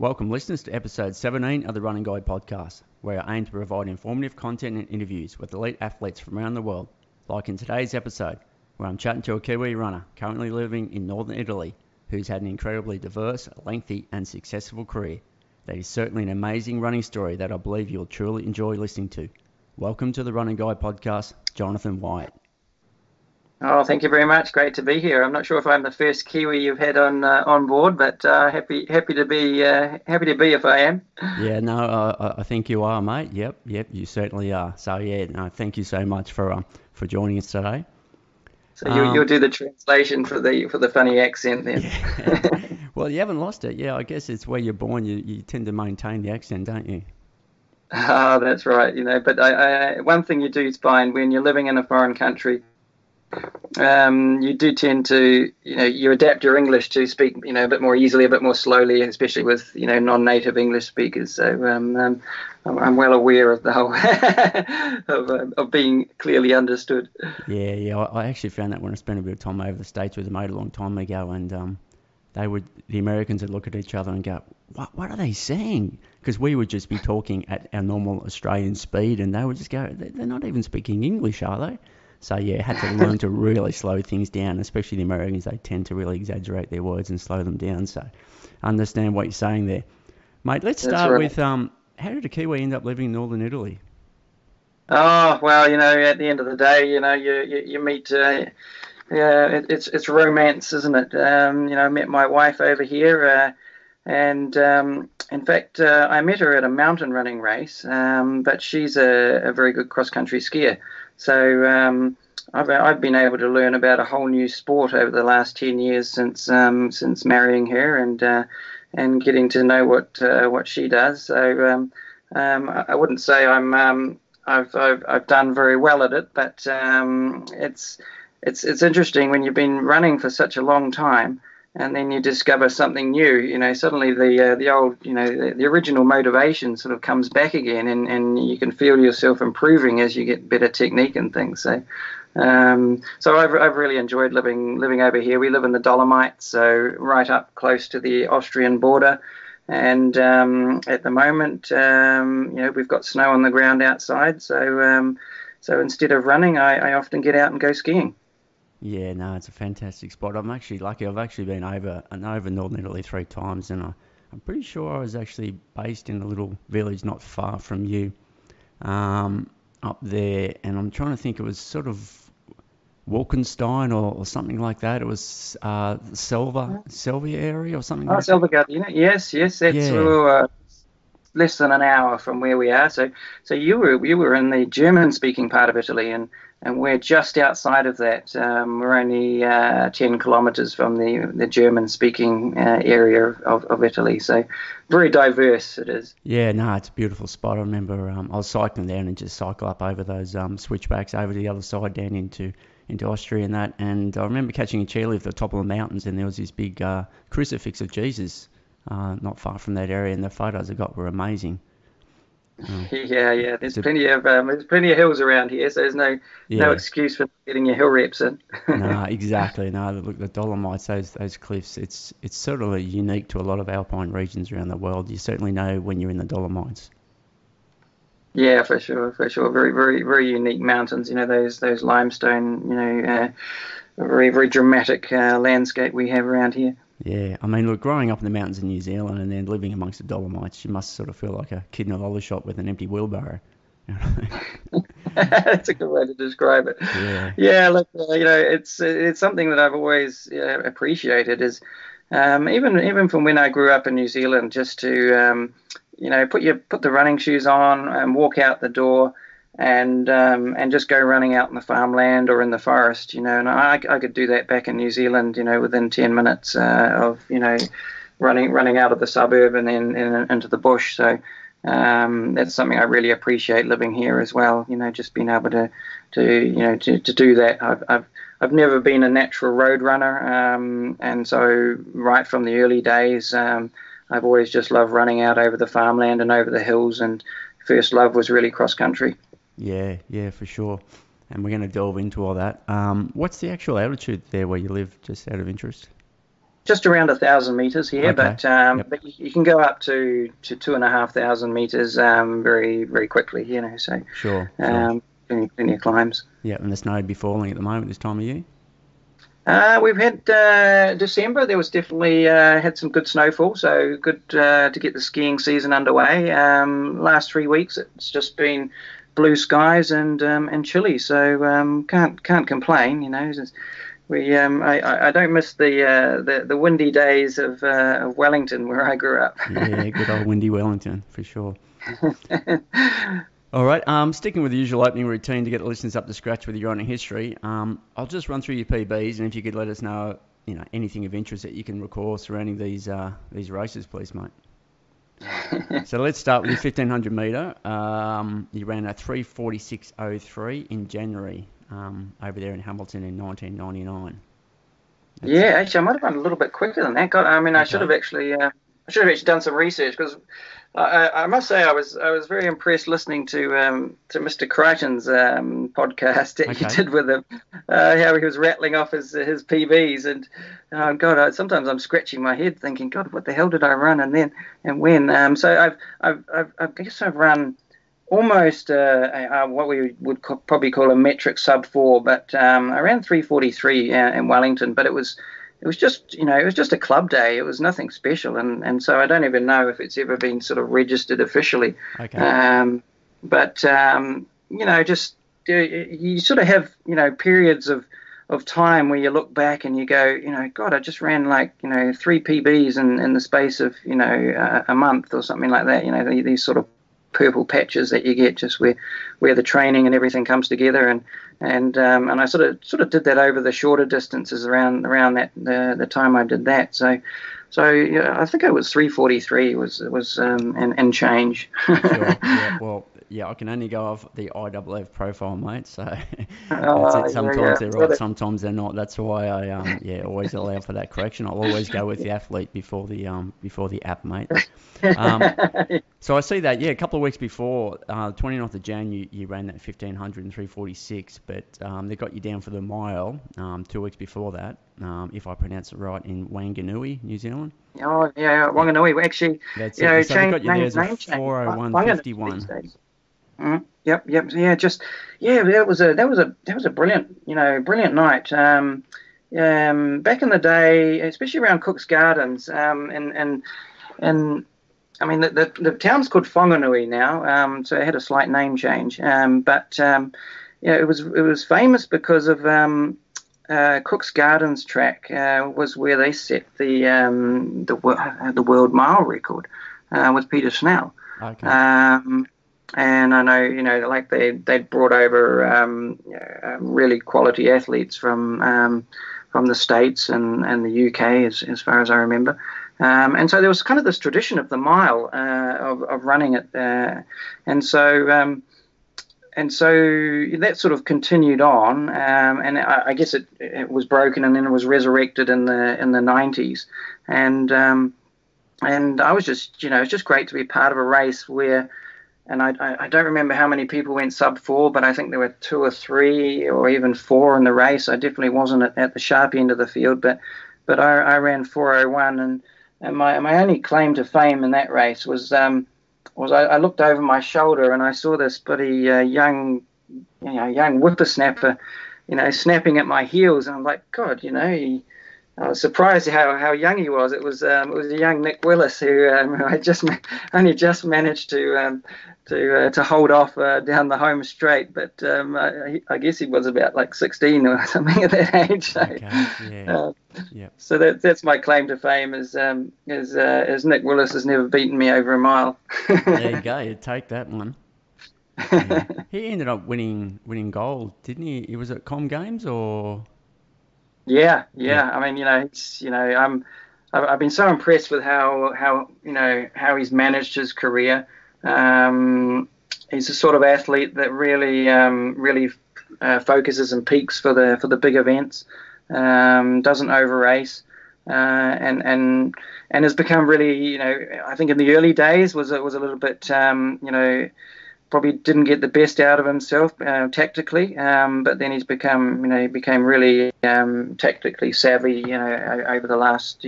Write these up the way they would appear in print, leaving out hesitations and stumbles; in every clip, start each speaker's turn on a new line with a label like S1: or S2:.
S1: Welcome listeners to episode 17 of the Running Guide podcast, where I aim to provide informative content and interviews with elite athletes from around the world, like in today's episode, where I'm chatting to a Kiwi runner currently living in northern Italy, who's had an incredibly diverse, lengthy and successful career. That is certainly an amazing running story that I believe you'll truly enjoy listening to. Welcome to the Running Guide podcast, Jonathan Wyatt.
S2: Oh, thank you very much. Great to be here. I'm not sure if I'm the first Kiwi you've had on board, but happy to be if I am.
S1: Yeah, no, I think you are, mate. Yep, you certainly are. So yeah, no, thank you so much for joining us today.
S2: So you'll do the translation for the funny accent then.
S1: Yeah. Well, you haven't lost it. Yeah, I guess it's where you're born. You tend to maintain the accent, don't you?
S2: Oh, that's right. But one thing you do is find when you're living in a foreign country, you do tend to, you adapt your English to speak, a bit more easily, a bit more slowly, especially with, non-native English speakers. So I'm well aware of the whole of being clearly understood.
S1: Yeah. I actually found that when I spent a bit of time over the States with a mate a long time ago, and the Americans would look at each other and go, what are they saying? Because we would just be talking at our normal Australian speed, and they would just go, they're not even speaking English, are they? So yeah, had to learn to really slow things down, especially the Americans. They tend to really exaggerate their words and slow them down. So I understand what you're saying there. Mate, let's start with, how did a Kiwi end up living in northern Italy?
S2: Oh, well, at the end of the day, you meet, it's romance, isn't it? I met my wife over here, and in fact, I met her at a mountain running race, but she's a very good cross-country skier. So I've been able to learn about a whole new sport over the last 10 years since marrying her and getting to know what she does. So I wouldn't say I've done very well at it, but it's interesting when you've been running for such a long time. And then you discover something new, suddenly the old, the original motivation sort of comes back again, and you can feel yourself improving as you get better technique and things. So I've really enjoyed living over here. We live in the Dolomites, so right up close to the Austrian border. And at the moment, we've got snow on the ground outside. So instead of running, I often get out and go skiing.
S1: Yeah, no, it's a fantastic spot. I'm actually lucky. I've actually been over northern Italy 3 times, and I'm pretty sure I was actually based in a little village not far from you, up there. And I'm trying to think, it was sort of Wolkenstein or something like that. It was Selvia area or something like that.
S2: Selva, yes, that's less than an hour from where we are. So you were in the German-speaking part of Italy, and we're just outside of that. We're only 10 kilometres from the German-speaking area of Italy. So very diverse it is.
S1: Yeah, no, it's a beautiful spot. I remember I was cycling down and just cycle up over those switchbacks over to the other side down into Austria and that. And I remember catching a chairlift at the top of the mountains, and there was this big crucifix of Jesus not far from that area, and the photos I got were amazing.
S2: Yeah. There's plenty of hills around here, so there's no excuse for getting your hill reps in.
S1: No, exactly. No, look, the Dolomites, those cliffs, it's sort of unique to a lot of alpine regions around the world. You certainly know when you're in the Dolomites.
S2: Yeah, for sure. Very, very, very unique mountains. Those limestone. Very, very dramatic landscape we have around here.
S1: Yeah, I mean, look, growing up in the mountains in New Zealand and then living amongst the Dolomites, you must sort of feel like a kid in a lolly shop with an empty wheelbarrow.
S2: That's a good way to describe it. Yeah. Look, it's something that I've always appreciated is even from when I grew up in New Zealand, just to put the running shoes on and walk out the door. And just go running out in the farmland or in the forest, and I could do that back in New Zealand, within 10 minutes of running out of the suburb and then into the bush. So that's something I really appreciate living here as well. Just being able to do that. I've never been a natural road runner, and so right from the early days, I've always just loved running out over the farmland and over the hills. And first love was really cross country.
S1: Yeah, for sure. And we're going to delve into all that. What's the actual altitude there where you live, just out of interest?
S2: just around 1,000 meters here,
S1: Okay.
S2: but you can go up to 2,500 meters very very quickly, So
S1: Sure.
S2: plenty of climbs.
S1: Yeah, and the snow would be falling at the moment this time of year.
S2: We've had December. There was definitely had some good snowfall, so good to get the skiing season underway. Last 3 weeks, it's just been blue skies and chilly, so can't complain. I don't miss the windy days of Wellington where I grew up.
S1: Yeah, good old windy Wellington for sure. All right, sticking with the usual opening routine to get the listeners up to scratch with your running history, I'll just run through your PBs, and if you could let us know, anything of interest that you can recall surrounding these races, please, mate. So let's start with your 1,500 metre. You ran a 3:46.03 in January over there in Hamilton in 1999.
S2: Yeah, actually, I might have run a little bit quicker than that. God, I mean, I should have actually done some research, because I must say I was very impressed listening to Mr. Crichton's podcast that you did with him, how he was rattling off his PBs, and God, sometimes I'm scratching my head thinking, God, what the hell did I run and when? So I guess I've run almost what we would probably call a metric sub 4, but I ran 3:43 in Wellington, but it was just a club day. It was nothing special, and so I don't even know if it's ever been sort of registered officially.
S1: Okay.
S2: Just you sort of have periods of time where you look back and you go, God, I just ran 3 PBs in the space of a month or something like that. These sort of purple patches that you get just where the training and everything comes together, and I sort of did that over the shorter distances around that the time I did that. So I think it was 3:43 was and change.
S1: Sure. Yeah. Well, yeah, I can only go off the IAAF profile, mate. So that's it. Sometimes they're right, sometimes they're not. That's why I always allow for that correction. I'll always go with the athlete before the app, mate. So I see that, a couple of weeks before, 29th of Jan, you ran that 1,500 and 3:46, but they got you down for the mile 2 weeks before that, if I pronounce it right, in Wanganui, New Zealand.
S2: Oh, yeah, Wanganui. Actually,
S1: that's it. So they got you there as a 4:01.51.
S2: Yep. Yeah, that was a brilliant night. Back in the day, especially around Cook's Gardens, and I mean the town's called Whanganui now, so it had a slight name change. It was famous because of Cook's Gardens track was where they set the world mile record with Peter Snell.
S1: Okay.
S2: And I know, they'd brought over really quality athletes from the States and the UK, as far as I remember. And so there was kind of this tradition of the mile of running it, and so that sort of continued on, and I guess it was broken and then it was resurrected in the 90s, and I was just it's just great to be part of a race where. And I don't remember how many people went sub 4, but I think there were 2 or 3 or even 4 in the race. I definitely wasn't at the sharp end of the field, but I ran 4:01, and my only claim to fame in that race was I looked over my shoulder and I saw this bloody young whippersnapper, snapping at my heels, and I'm like, God, I was surprised how young he was. It was a young Nick Willis who I only just managed to hold off down the home straight, but I guess he was about 16 or something at that age. So,
S1: okay. Yeah.
S2: So that's my claim to fame is Nick Willis has never beaten me over a mile.
S1: There you go. You take that one. Yeah. He ended up winning gold, didn't he? It was at Comm Games or.
S2: Yeah. I mean, I've been so impressed with how he's managed his career. He's the sort of athlete that really focuses and peaks for the big events. Doesn't over race, and has become really, I think in the early days was a little bit, probably didn't get the best out of himself tactically, but then he's become, he became really tactically savvy, over the last,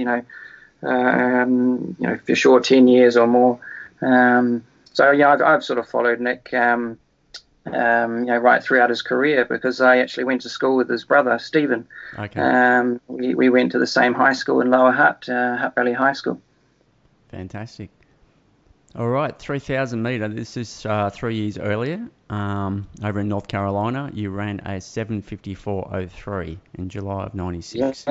S2: for sure 10 years or more. So I've sort of followed Nick, right throughout his career, because I actually went to school with his brother Stephen.
S1: Okay.
S2: We went to the same high school in Lower Hutt, Hutt Valley High School.
S1: Fantastic. All right, 3,000 metre. This is 3 years earlier. Over in North Carolina, you ran a 7:54:03 in July of '96.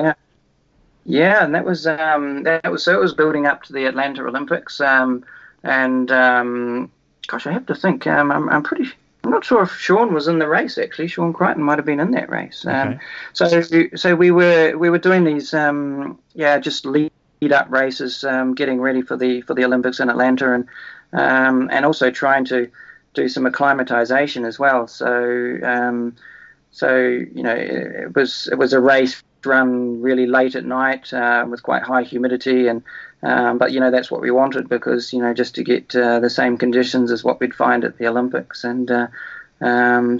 S2: Yeah, and that was so it was building up to the Atlanta Olympics. Gosh, I have to think. I'm not sure if Sean was in the race actually. Sean Crichton might have been in that race.
S1: Okay.
S2: So we were doing these just lead up races, getting ready for the Olympics in Atlanta, and also trying to do some acclimatization as well. So it was a race run really late at night with quite high humidity, and but that's what we wanted, because just to get the same conditions as what we'd find at the Olympics, and having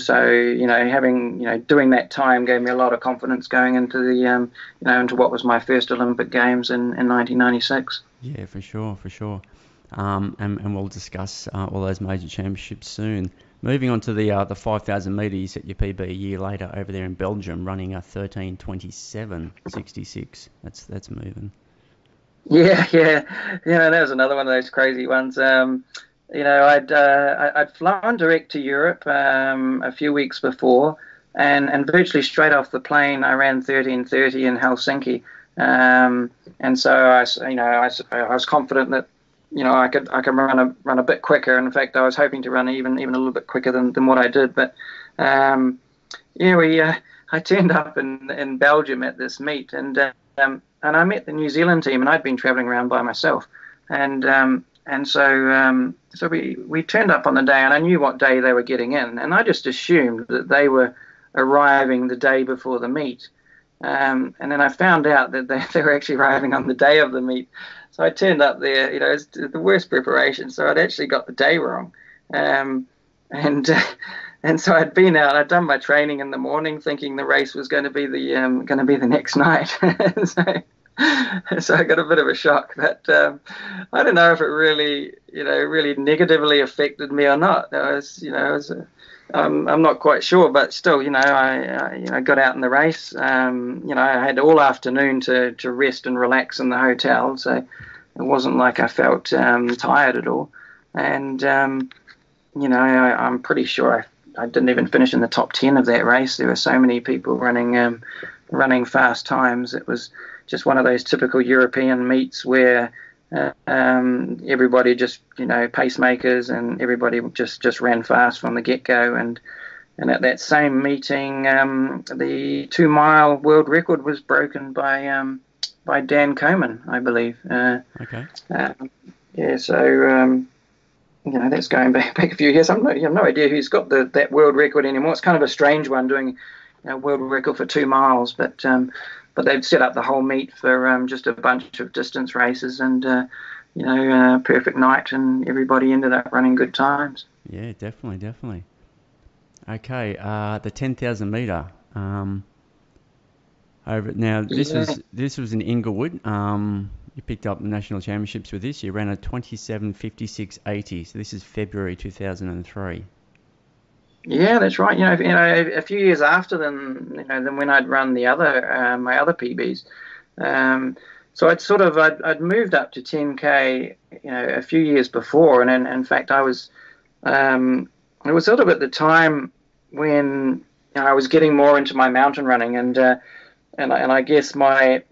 S2: doing that time gave me a lot of confidence going into the into what was my first Olympic Games in 1996.
S1: Yeah, for sure. And we'll discuss all those major championships soon. Moving on to the 5,000 metre, you set your PB a year later over there in Belgium, running a 13:27:66. That's moving.
S2: Yeah. That was another one of those crazy ones. I'd flown direct to Europe a few weeks before, and virtually straight off the plane, I ran 13:30 in Helsinki, and so I was confident that I could run a bit quicker. In fact, I was hoping to run even a little bit quicker than what I did. But I turned up in Belgium at this meet, and I met the New Zealand team, and I'd been travelling around by myself, and so we turned up on the day, and I knew what day they were getting in, and I just assumed that they were arriving the day before the meet, and then I found out that they were actually arriving on the day of the meet. So I turned up there, it's the worst preparation. So I'd actually got the day wrong, and so I'd been out. I'd done my training in the morning, thinking the race was going to be the next night. So I got a bit of a shock. But I don't know if it really negatively affected me or not. I'm not quite sure, but still, I got out in the race. I had all afternoon to rest and relax in the hotel, so it wasn't like I felt tired at all. And I'm pretty sure I didn't even finish in the top 10 of that race. There were so many people running fast times. It was just one of those typical European meets where everybody just pacemakers, and everybody just ran fast from the get-go, and at that same meeting the 2-mile world record was broken by Dan Coman, I believe.
S1: Okay.
S2: So that's going back a few years. I have no idea who's got that world record anymore. It's kind of a strange one, doing world record for 2 miles, but they've set up the whole meet for just a bunch of distance races, and perfect night, and everybody ended up running good times.
S1: Yeah, definitely. Okay, the 10,000 metre. Over now, this was in Inglewood. You picked up the national championships with this. You ran a 27:56:80. So this is February 2003.
S2: Yeah, that's right. A few years after than when I'd run the other my other PBs. So I'd moved up to 10K, a few years before, and in fact it was sort of at the time when I was getting more into my mountain running, and I guess my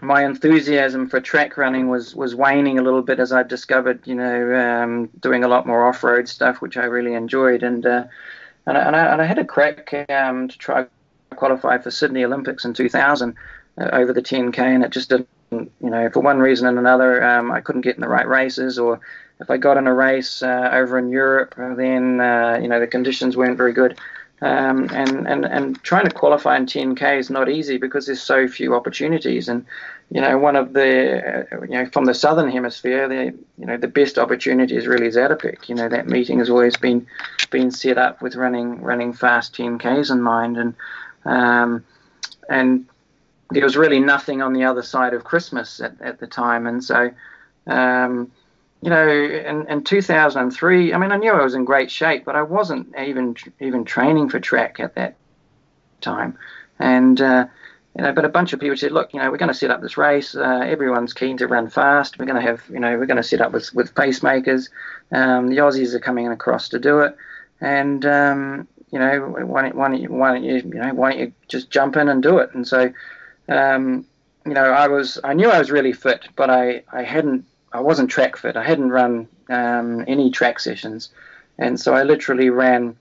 S2: enthusiasm for track running was waning a little bit as I discovered, doing a lot more off-road stuff, which I really enjoyed, and I had a crack to try to qualify for Sydney Olympics in 2000 over the 10K, and it just didn't, for one reason and another, I couldn't get in the right races, or if I got in a race over in Europe, then the conditions weren't very good. And trying to qualify in 10K is not easy because there's so few opportunities. And one of the from the southern hemisphere, the best opportunity is really Zatopek. That meeting has always been set up with running fast 10Ks in mind, and there was really nothing on the other side of Christmas at the time. And so in 2003, I mean, I knew I was in great shape, but I wasn't even training for track at that time. And but a bunch of people said, look, we're going to set up this race. Everyone's keen to run fast. We're going to have, we're going to set up with pacemakers. The Aussies are coming across to do it, and why don't you just jump in and do it? And so, I knew I was really fit, but I wasn't track fit. I hadn't run any track sessions, and so I literally ran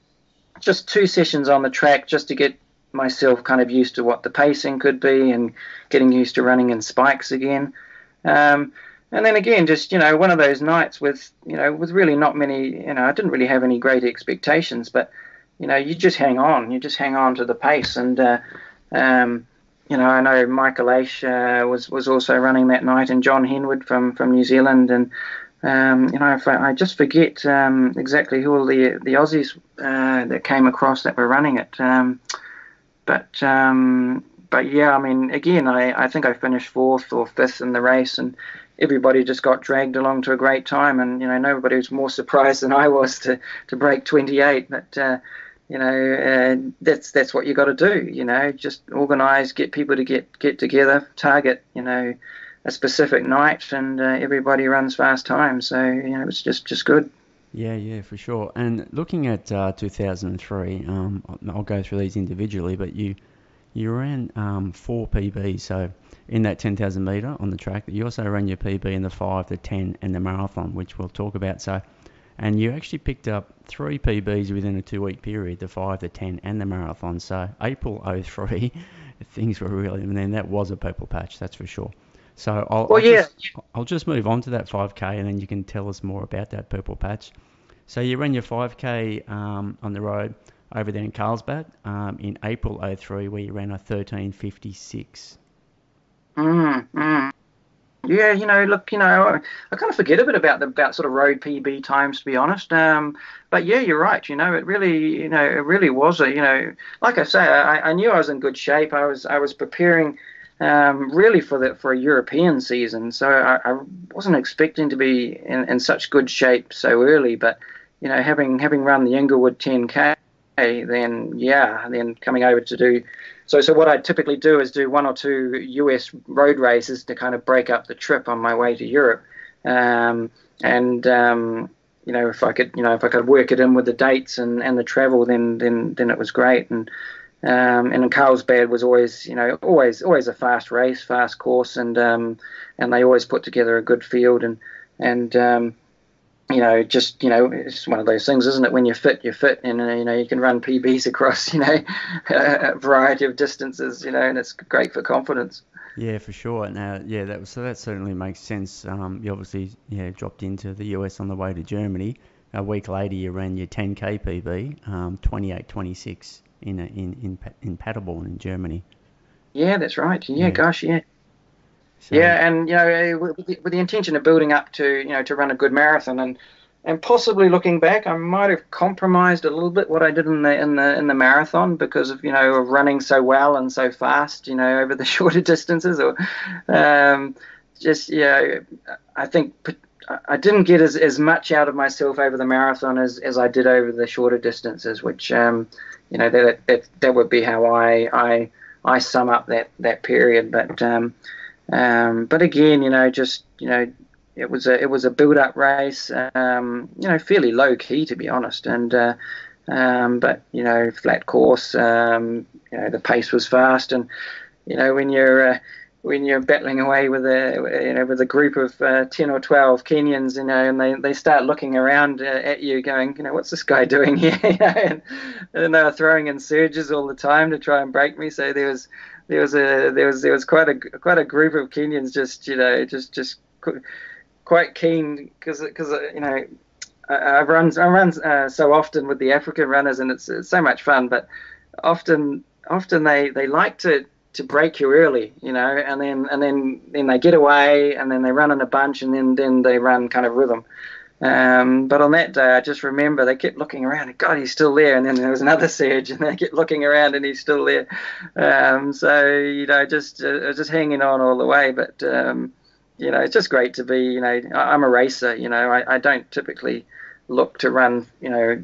S2: just 2 sessions on the track just to get myself kind of used to what the pacing could be and getting used to running in spikes again. And then again, just one of those nights with really not many. I didn't really have any great expectations, but you just hang on. You just hang on to the pace, and I know Michael Aish was also running that night, and John Henwood from New Zealand, and I just forget exactly who all the Aussies that came across that were running it. But yeah, I mean, again, I think I finished 4th or 5th in the race, and everybody just got dragged along to a great time, and nobody was more surprised than I was to break 28. But that's what you got to do. Just organise, get people to get together, target a specific night, and everybody runs fast times. So it's just good.
S1: Yeah, for sure. And looking at 2003, I'll go through these individually, but you ran 4 PBs. So in that 10,000 metre on the track, you also ran your PB in the 5, the 10, and the marathon, which we'll talk about. So, and you actually picked up 3 PBs within a 2-week period, the 5, the 10, and the marathon. So April 03, things were really, and then that was a purple patch, that's for sure. So I'll just move on to that 5K, and then you can tell us more about that purple patch. So you ran your 5K on the road over there in Carlsbad in April 03, where you ran a 13:56.
S2: Yeah, look, I kind of forget a bit about sort of road PB times, to be honest. But yeah, you're right. It really was like I say, I knew I was in good shape. I was preparing really for a European season, so I wasn't expecting to be in such good shape so early. But having run the Inglewood 10K, then coming over to do. So what I typically do is do 1 or 2 US road races to kind of break up the trip on my way to Europe, if I could work it in with the dates and the travel, then it was great. And in Carlsbad was always a fast race, fast course, and they always put together a good field, and it's one of those things, isn't it? When you're fit, and you can run PBs across a variety of distances, and it's great for confidence.
S1: Yeah, for sure. Now, that certainly makes sense. You obviously dropped into the US on the way to Germany. A week later, you ran your 10K PB, 28:26 in Paderborn in Germany.
S2: Yeah, that's right. Yeah. Gosh, yeah. So, and with the intention of building up to run a good marathon, and possibly looking back, I might have compromised a little bit what I did in the marathon because of of running so well and so fast over the shorter distances, or I think I didn't get as much out of myself over the marathon as I did over the shorter distances, which that would be how I sum up that period, but again, it was a build-up race, fairly low key, to be honest, and but flat course, the pace was fast, and when you're battling away with a group of 10 or 12 Kenyans, and they start looking around at you, going, what's this guy doing here? And they were throwing in surges all the time to try and break me. So there was quite a group of Kenyans just quite keen because I run so often with the African runners, and it's so much fun. But often they like to break you early, and then they get away, and then they run in a bunch, and then they run kind of rhythm. But on that day, I just remember they kept looking around, and God, he's still there. And then there was another surge, and they kept looking around, and he's still there. So just hanging on all the way. But it's just great to be. I'm a racer. I don't typically look to run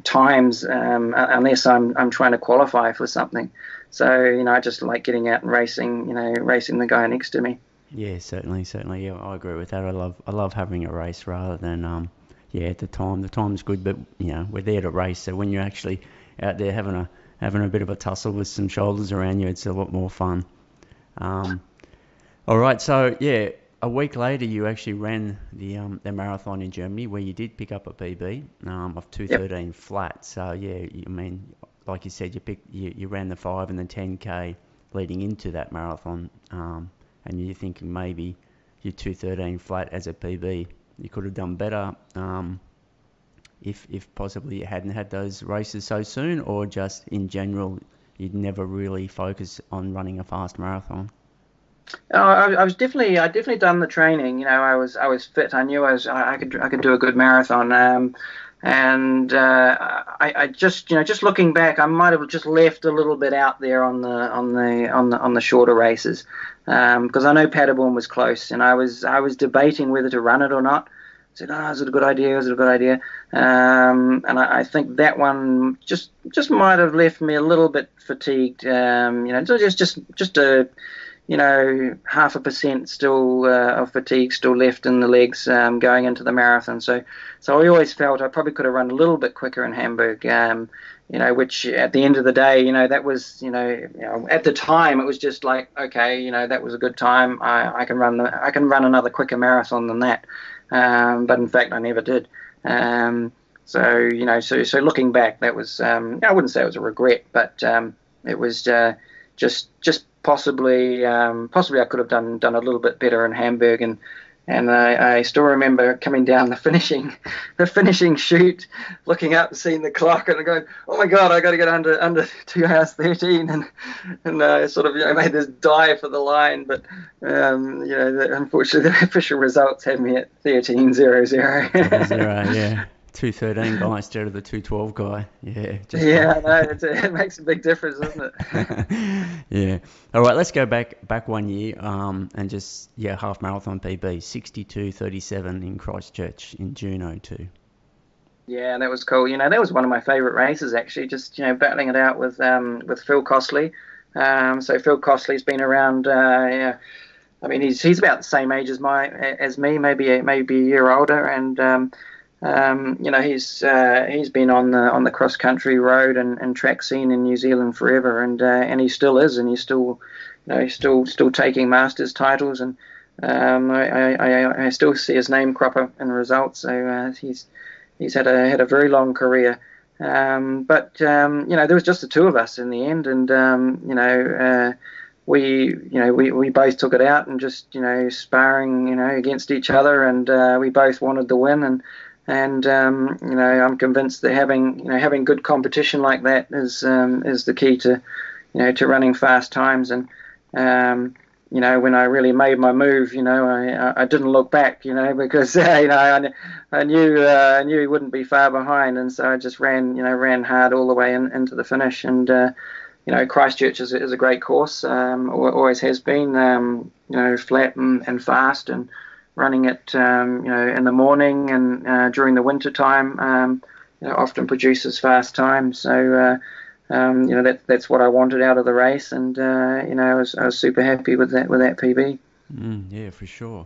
S2: times unless I'm trying to qualify for something. So I just like getting out and racing. Racing the guy next to me.
S1: Yeah, certainly. Yeah, I agree with that. I love having a race rather than at the time's good, but we're there to race. So when you're actually out there having a bit of a tussle with some shoulders around you, it's a lot more fun. All right, so yeah, a week later you actually ran the marathon in Germany where you did pick up a PB of 2:13
S2: Yep.
S1: flat. So yeah, I mean, like you said, you ran the 5 and the 10K leading into that marathon, and you're thinking maybe your 2:13 flat as a PB. You could have done better if possibly you hadn't had those races so soon, or just in general you'd never really focus on running a fast marathon.
S2: Oh, I definitely done the training. I was fit. I knew I could do a good marathon. And I just just looking back, I might have just left a little bit out there on the shorter races, because I know Paderborn was close, and I was debating whether to run it or not. I said, "Oh, is it a good idea? Is it a good idea?" And I think that one just might have left me a little bit fatigued. Just a 0.5% still of fatigue still left in the legs going into the marathon. So I always felt I probably could have run a little bit quicker in Hamburg. Which at the end of the day, that was, at the time it was just like, okay, that was a good time. I can run another quicker marathon than that. But in fact, I never did. So looking back, that was, I wouldn't say it was a regret, but it was just possibly I could have done a little bit better in Hamburg, and I still remember coming down the finishing chute, looking up and seeing the clock and going, oh my God, I got to get under 2 hours 13, and I sort of made this dive for the line, but unfortunately the official results had me at 13:00.
S1: Yeah. 2:13 guy instead of the 2:12 guy. Yeah.
S2: It makes a big difference, doesn't
S1: it? Yeah. All right, let's go back 1 year and just half marathon PB 62:37 in Christchurch in June 2002.
S2: Yeah, that was cool. That was one of my favourite races actually. Just battling it out with Phil Costley. So Phil Costley's been around. I mean, he's about the same age as me, maybe a year older, and he's been on the cross country road and track scene in New Zealand forever, and he still is, and he's still taking masters titles, and I still see his name crop up in the results. So he's had a very long career, but there was just the two of us in the end, and we both took it out and just sparring against each other, and we both wanted the win, and I'm convinced that having good competition like that is the key to running fast times. And when I really made my move, I didn't look back, because I knew he wouldn't be far behind, and so I just ran hard all the way into the finish. And Christchurch is a great course, always has been, flat and fast, and running it, in the morning and during the winter time, often produces fast times. So, that's what I wanted out of the race, and I was super happy with that PB.
S1: Yeah, for sure.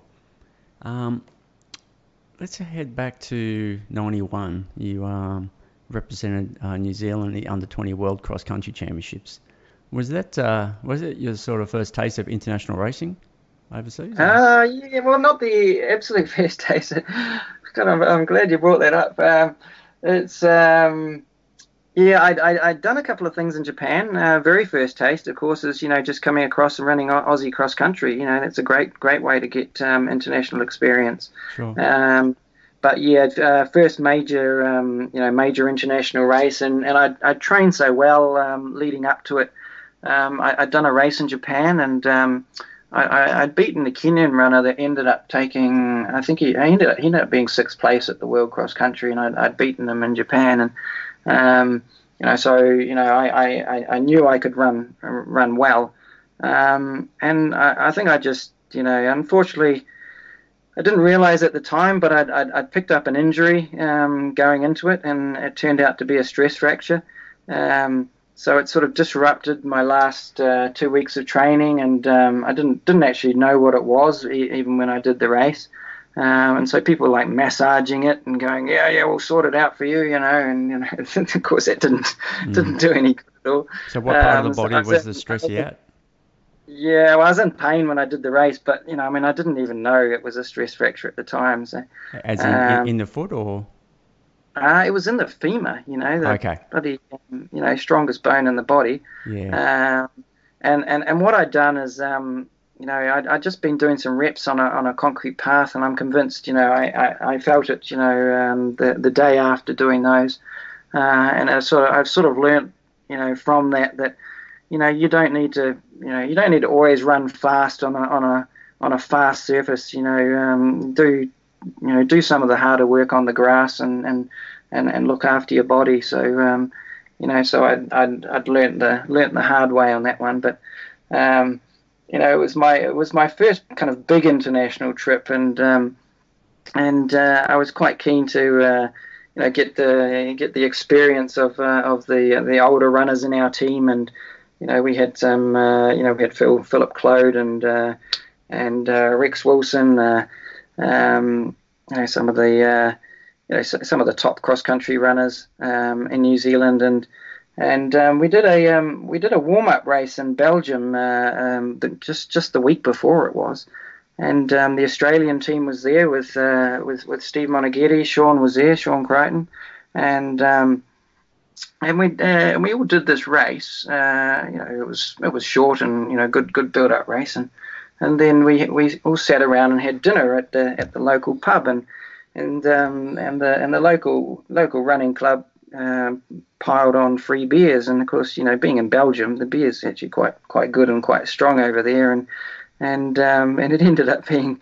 S1: Let's head back to 91. You represented New Zealand in the Under-20 World Cross Country Championships. Was it your sort of first taste of international racing overseas?
S2: Yeah, well, not the absolute first taste. I'm glad you brought that up. I'd done a couple of things in Japan. Very first taste, of course, is just coming across and running Aussie cross country. That's a great way to get international experience.
S1: Sure.
S2: but yeah, first major major international race, and I trained so well leading up to it. I'd done a race in Japan, and I'd beaten the Kenyan runner that ended up taking, I think he ended up being sixth place at the World Cross Country, and I'd beaten him in Japan, and I knew I could run well, and I think I just, unfortunately, I didn't realize at the time, but I'd picked up an injury going into it, and it turned out to be a stress fracture. So it sort of disrupted my last 2 weeks of training, and I didn't actually know what it was even when I did the race. And so people were like massaging it and going, yeah, we'll sort it out for you, and of course that didn't do any good at all.
S1: So what part of the body was the stressy at?
S2: Yeah, well, I was in pain when I did the race, but I didn't even know it was a stress fracture at the time. So,
S1: as in the foot, or?
S2: It was in the femur, the bloody, strongest bone in the body.
S1: Yeah.
S2: And what I'd done is, I'd just been doing some reps on a concrete path, and I'm convinced, I felt it, the day after doing those, and I've sort of learnt, from that, you don't need to always run fast on a fast surface. Do some of the harder work on the grass and look after your body. So so I'd learnt the hard way on that one. But it was my first kind of big international trip, and I was quite keen to get the experience of the older runners in our team. And we had some we had Philip Claude and Rex Wilson, some of the top cross country runners in New Zealand, and we did a warm up race in Belgium just the week before it was, and the Australian team was there with Steve Monaghetti. Sean was there, Sean Crichton, and we all did this race. It was short and good build up race, and then we all sat around and had dinner at the local pub, and the local running club piled on free beers, and of course being in Belgium, the beer's actually quite good and quite strong over there, and it ended up being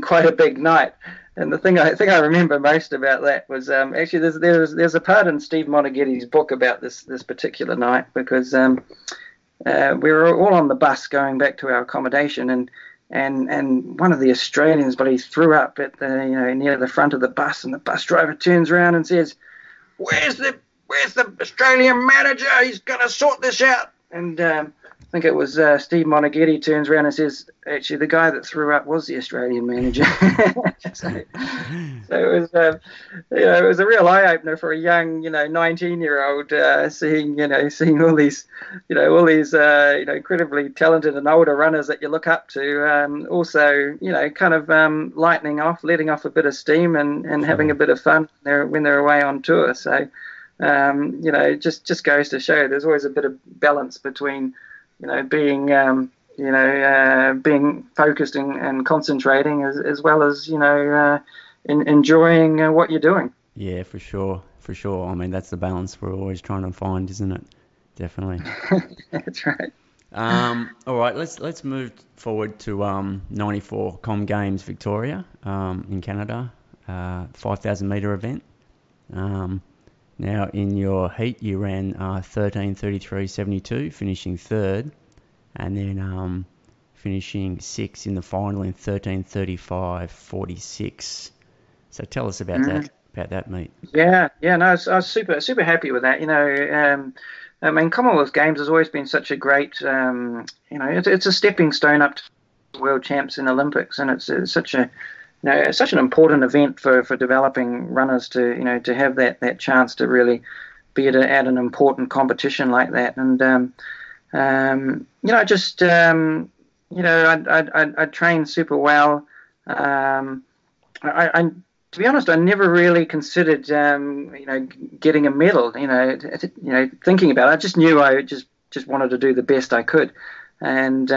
S2: quite a big night. And the thing I remember most about that was actually there's a part in Steve Monaghetti's book about this particular night, because we were all on the bus going back to our accommodation, and one of the Australians, but he threw up at the near the front of the bus, and the bus driver turns around and says, "Where's the Australian manager? He's gonna sort this out." And I think it was Steve Monaghetti turns around and says, "Actually, the guy that threw up was the Australian manager." so it was a real eye opener for a young 19-year-old seeing all these incredibly talented and older runners that you look up to, also kind of letting off a bit of steam and having a bit of fun when they're away on tour. So it just goes to show there's always a bit of balance between being focused and concentrating, as well as enjoying what you're doing.
S1: Yeah, for sure. I mean, that's the balance we're always trying to find, isn't it? Definitely.
S2: That's right.
S1: All right, let's move forward to 94 Comm Games Victoria in Canada, 5,000 metre event. Now, in your heat, you ran 13:33.72, finishing third, and then finishing sixth in the final in 13:35.46. So tell us about that meet.
S2: Yeah, no, I was super happy with that. Commonwealth Games has always been such a great, it's a stepping stone up to world champs in Olympics, and it's such an important event for developing runners to have that chance to really be at an important competition like that. And I trained super well. To be honest, I never really considered getting a medal. Thinking about it, I just knew I just wanted to do the best I could, and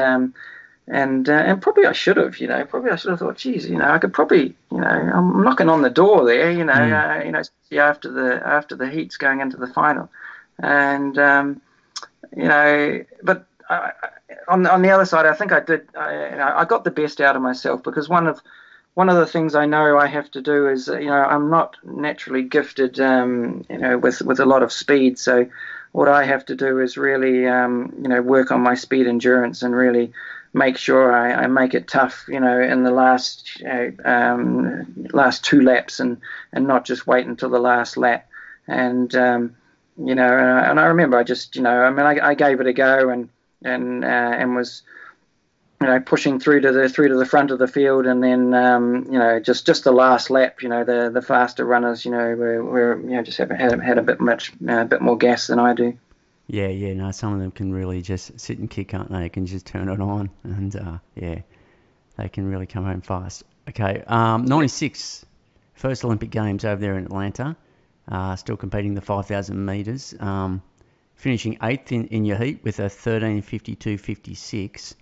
S2: and probably I should have, probably I should have thought, geez, I could probably, I'm knocking on the door there, especially after the heats going into the final, and but on the other side, I think I got the best out of myself, because one of the things I know I have to do is, I'm not naturally gifted, with a lot of speed, so what I have to do is really, work on my speed endurance and really make sure I make it tough, in the last two laps, and not just wait until the last lap. And and I remember I gave it a go, and was pushing through to the front of the field, and then just the last lap, the faster runners, were just had a bit more gas than I do.
S1: Yeah, no, some of them can really just sit and kick, can't they? They can just turn it on, and they can really come home fast. Okay, 96, first Olympic Games over there in Atlanta, still competing the 5,000 metres, finishing 8th in your heat with a 13:52.56,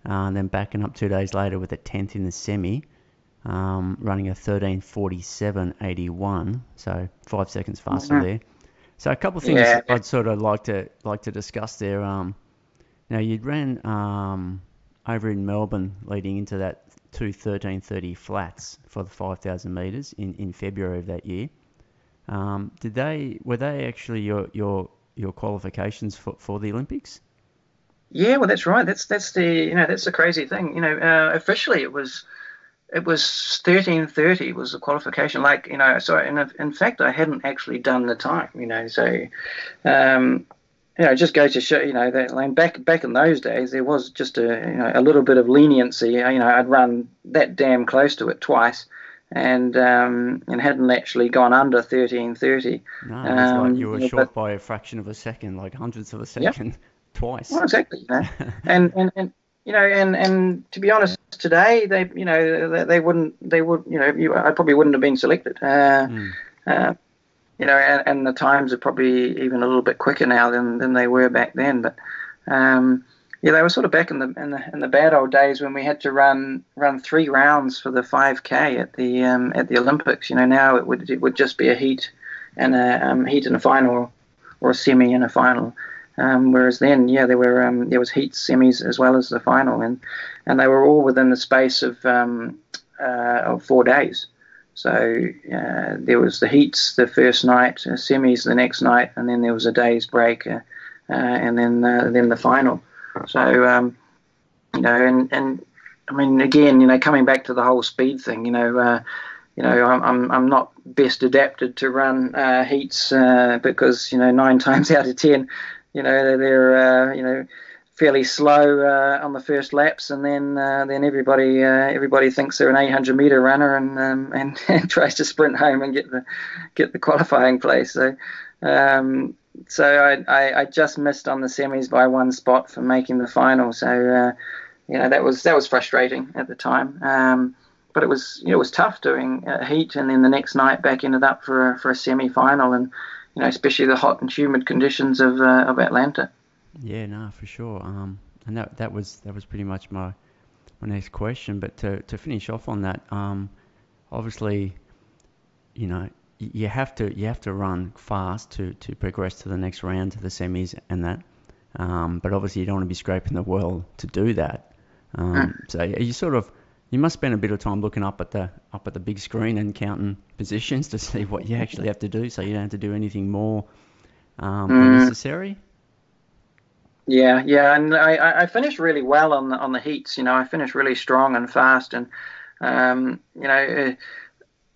S1: and then backing up 2 days later with a 10th in the semi, running a 13:47.81, so 5 seconds faster there. So a couple of things I'd sort of like to discuss there. Now you'd ran over in Melbourne leading into that 2:13.30 flats for the 5,000 metres in February of that year. Were they actually your qualifications for the Olympics?
S2: Yeah, well, that's right. That's the crazy thing. Officially it was 13:30 was the qualification. So in fact I hadn't actually done the time. So it just goes to show, that back in those days there was just a little bit of leniency. I'd run that damn close to it twice, and hadn't actually gone under 13:30.
S1: No, it was like you were short by a fraction of a second, like hundredths of a second. Yep. Twice.
S2: Well, exactly. And to be honest, today I probably wouldn't have been selected. And the times are probably even a little bit quicker now than they were back then. But they were sort of back in the bad old days when we had to run 3 rounds for the 5K at the Olympics. Now it would just be a heat and a final, or a semi and a final. Whereas then, there was heats, semis, as well as the final, and they were all within the space of 4 days. So there was the heats the first night, semis the next night, and then there was a day's break, and then the final. So and I mean, again, coming back to the whole speed thing, I'm not best adapted to run heats, because 9 times out of 10. They're fairly slow on the first laps, and then everybody thinks they're an 800-meter runner, and tries to sprint home and get the qualifying place. So I just missed on the semis by 1 spot for making the final. So that was frustrating at the time. But it was tough doing a heat, and then the next night backing it up for a semi-final, and especially the hot and humid conditions of Atlanta.
S1: Yeah, no, for sure. And that was pretty much my next question. But to finish off on that, obviously, you have to run fast to progress to the next round, to the semis and that. But obviously you don't want to be scraping the world to do that. So you must spend a bit of time looking up at the big screen and counting positions to see what you actually have to do, so you don't have to do anything more unnecessary.
S2: Yeah, and I finished really well on the heats. I finished really strong and fast, and they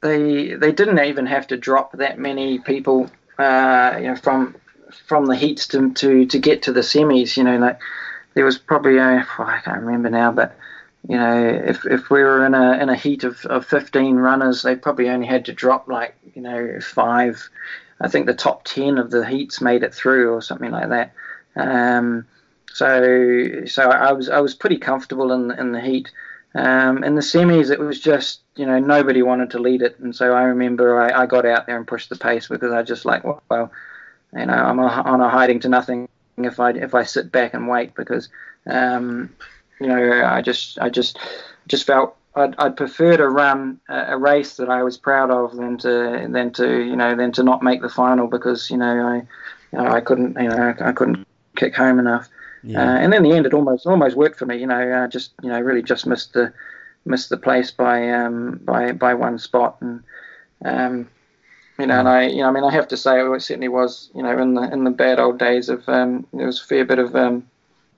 S2: didn't even have to drop that many people from the heats to get to the semis. There was probably I can't remember now, but if we were in a heat of 15 runners, they probably only had to drop 5. I think the top 10 of the heats made it through, or something like that. So I was pretty comfortable in the heat. In the semis, it was just nobody wanted to lead it, and so I remember I got out there and pushed the pace, because I just I'm on a hiding to nothing if I sit back and wait, because I just felt I'd prefer to run a race that I was proud of than to not make the final because I couldn't kick home enough.
S1: Yeah.
S2: And in the end, it almost worked for me. I just really just missed the place by one spot, and and I have to say it certainly was in the bad old days of there was a fair bit of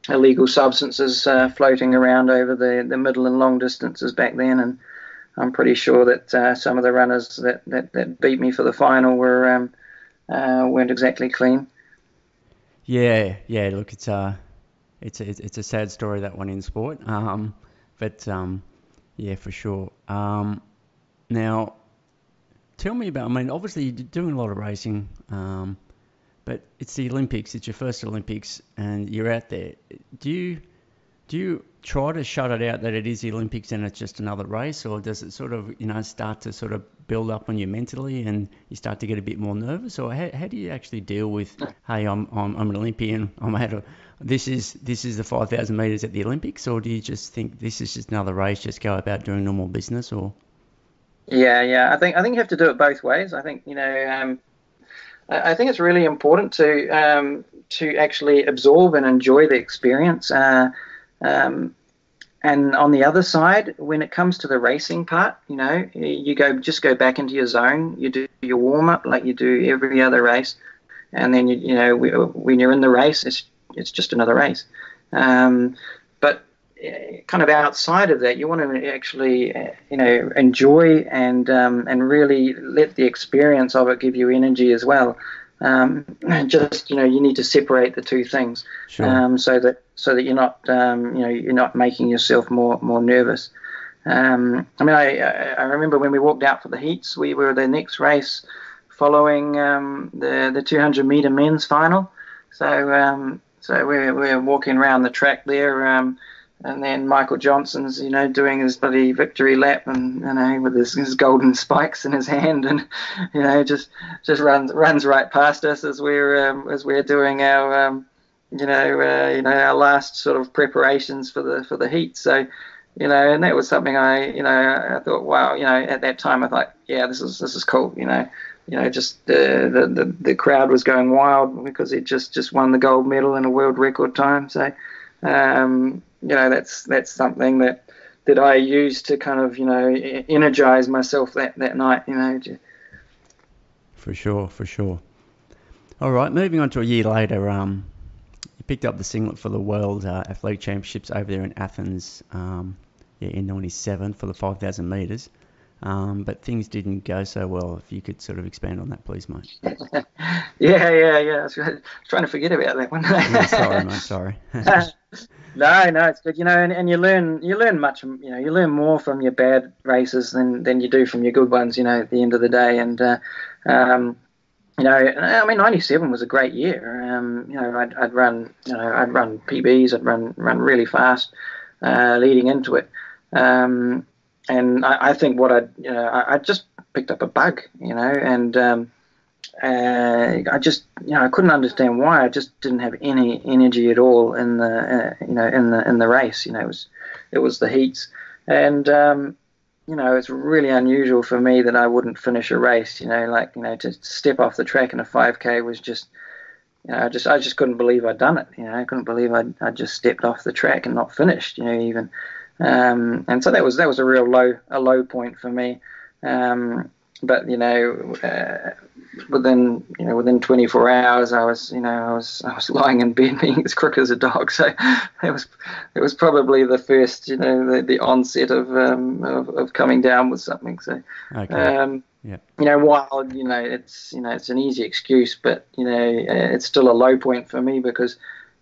S2: illegal substances floating around over the middle and long distances back then, and I'm pretty sure that some of the runners that beat me for the final weren't exactly clean.
S1: Yeah. Look, it's a sad story, that one, in sport. But yeah, for sure. Now, tell me about. I mean, obviously you're doing a lot of racing. But it's the Olympics. It's your first Olympics, and you're out there. Do you try to shut it out that it is the Olympics and it's just another race, or does it sort of start to sort of build up on you mentally, and you start to get a bit more nervous, or how do you actually deal with? Hey, I'm an Olympian. This is the 5,000 meters at the Olympics, or do you just think this is just another race? Just go about doing normal business, or?
S2: Yeah. I think you have to do it both ways. I think I think it's really important to actually absorb and enjoy the experience. And on the other side, when it comes to the racing part, you go back into your zone. You do your warm up like you do every other race, and then when you're in the race, it's just another race. But kind of outside of that, you want to actually enjoy and really let the experience of it give you energy as well. You need to separate the two things.
S1: Sure.
S2: So that you're not making yourself more nervous. I remember when we walked out for the heats, we were the next race following the 200 meter men's final. So we're walking around the track there. And then Michael Johnson's, doing his bloody victory lap, and with his golden spikes in his hand, and just runs right past us as we're doing our our last sort of preparations for the heat. So and that was something I thought, wow, at that time I thought, yeah, this is cool, just the crowd was going wild because he just won the gold medal in a world record time. So. That's something that I use to kind of energize myself that night.
S1: For sure. All right, moving on to a year later, you picked up the singlet for the World Athletic Championships over there in Athens, in '97 for the 5,000 meters. But things didn't go so well. If you could sort of expand on that, please, mate.
S2: Yeah. I was trying to forget about that one.
S1: Yeah, sorry, mate. Sorry.
S2: No, it's good. And you learn much. You learn more from your bad races than you do from your good ones. At the end of the day, and 97 was a great year. I'd run PBs. I'd run really fast leading into it. And I think I just picked up a bug, and I just, I couldn't understand why. I just didn't have any energy at all in the, in the race. It was the heats, and it's really unusual for me that I wouldn't finish a race. To step off the track in a 5K was just, I just couldn't believe I'd done it. I couldn't believe I'd just stepped off the track and not finished. Even. And so that was a real low point for me. But within 24 hours, I was lying in bed being as crook as a dog. So it was probably the first, the onset of coming down with something. So
S1: okay.
S2: While it's an easy excuse, but it's still a low point for me because.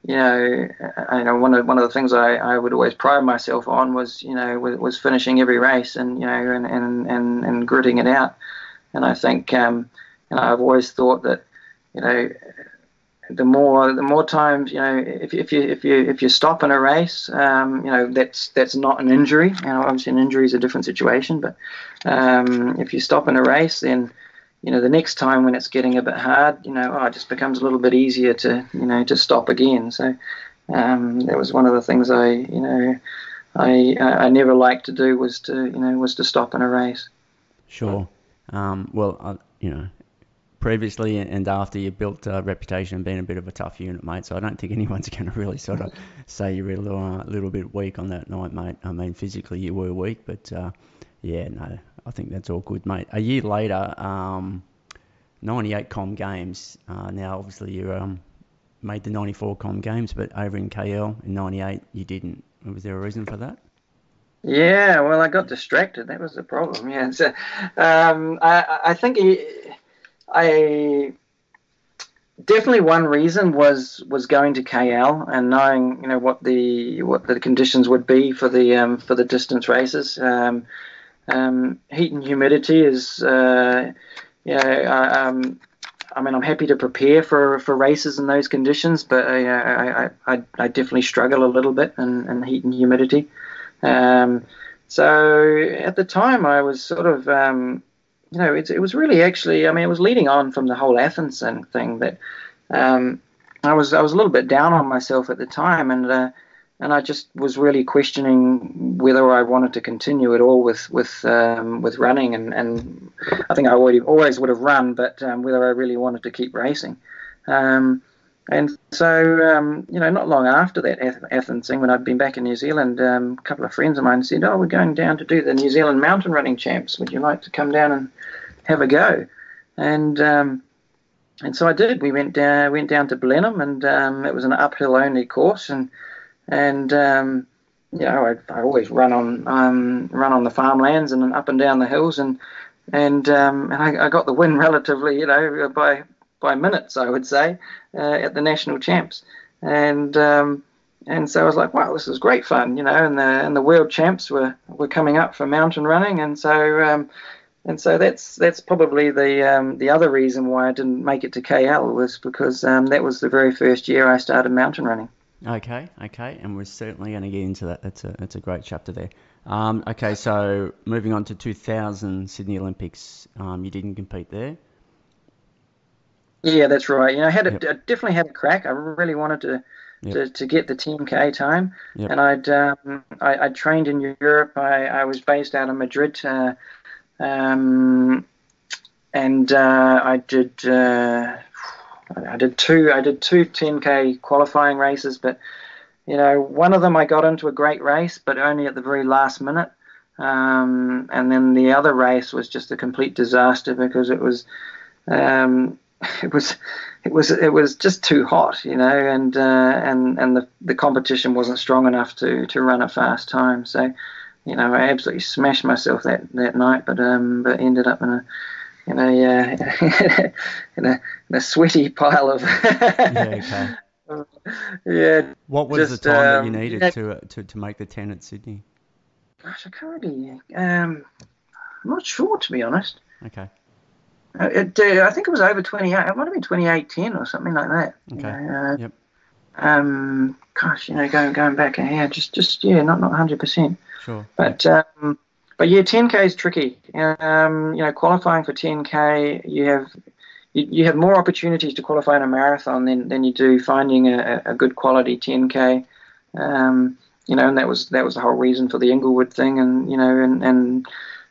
S2: I know one of the things I would always pride myself on was was finishing every race and and gritting it out, and I think I've always thought that the more times if you stop in a race, that's not an injury. Obviously an injury is a different situation, but if you stop in a race, then the next time when it's getting a bit hard, it just becomes a little bit easier to stop again. So, That was one of the things I never liked to do, was to stop in a race.
S1: Sure. Previously and after, you built a reputation of being a bit of a tough unit, mate. So I don't think anyone's going to really sort of say you're a little bit weak on that night, mate. I mean, physically you were weak, but no, I think that's all good, mate. A year later, 98 Comm Games. Now, obviously, you made the 94 Comm Games, but over in KL in 98, you didn't. Was there a reason for that?
S2: Yeah, well, I got distracted. That was the problem. Yeah, so I think I definitely, one reason was going to KL and knowing what the conditions would be for the distance races. Heat and humidity is I mean, I'm happy to prepare for races in those conditions, but I definitely struggle a little bit in heat and humidity. So at the time, I was sort of, it was really actually, I mean, it was leading on from the whole Athens thing that I was a little bit down on myself at the time, and I just was really questioning whether I wanted to continue at all with running, and I think I always would have run, but whether I really wanted to keep racing. And so, not long after that Athens thing, when I'd been back in New Zealand, a couple of friends of mine said, "Oh, we're going down to do the New Zealand mountain running champs. Would you like to come down and have a go?" And so I did. We went down to Blenheim, and it was an uphill only course, and I always run on the farmlands and up and down the hills, and I got the win relatively, by minutes, I would say, at the national champs, and so I was like, wow, this is great fun, and the world champs were coming up for mountain running, and so that's probably the other reason why I didn't make it to KL, was because that was the very first year I started mountain running.
S1: Okay, and we're certainly going to get into that. That's a great chapter there. Okay, so moving on to 2000 Sydney Olympics, you didn't compete there.
S2: Yeah, that's right. I definitely had a crack. I really wanted to get the 10K time, and I'd trained in Europe. I was based out of Madrid, and I did two 10K qualifying races, but one of them I got into a great race, but only at the very last minute. And then the other race was just a complete disaster because it was just too hot, and the competition wasn't strong enough to run a fast time. So, I absolutely smashed myself that night, but ended up in a sweaty pile of yeah.
S1: What was the time that you needed to make the 10 at Sydney?
S2: Gosh, I can't really. I'm not sure, to be honest.
S1: Okay.
S2: I think it was over 28. It might have been 28:10 or something like that.
S1: Okay. Yep.
S2: Gosh, going back ahead, just not 100%.
S1: Sure.
S2: But yeah, 10K is tricky. Qualifying for 10K, you have more opportunities to qualify in a marathon than you do finding a good quality 10K. And that was the whole reason for the Inglewood thing,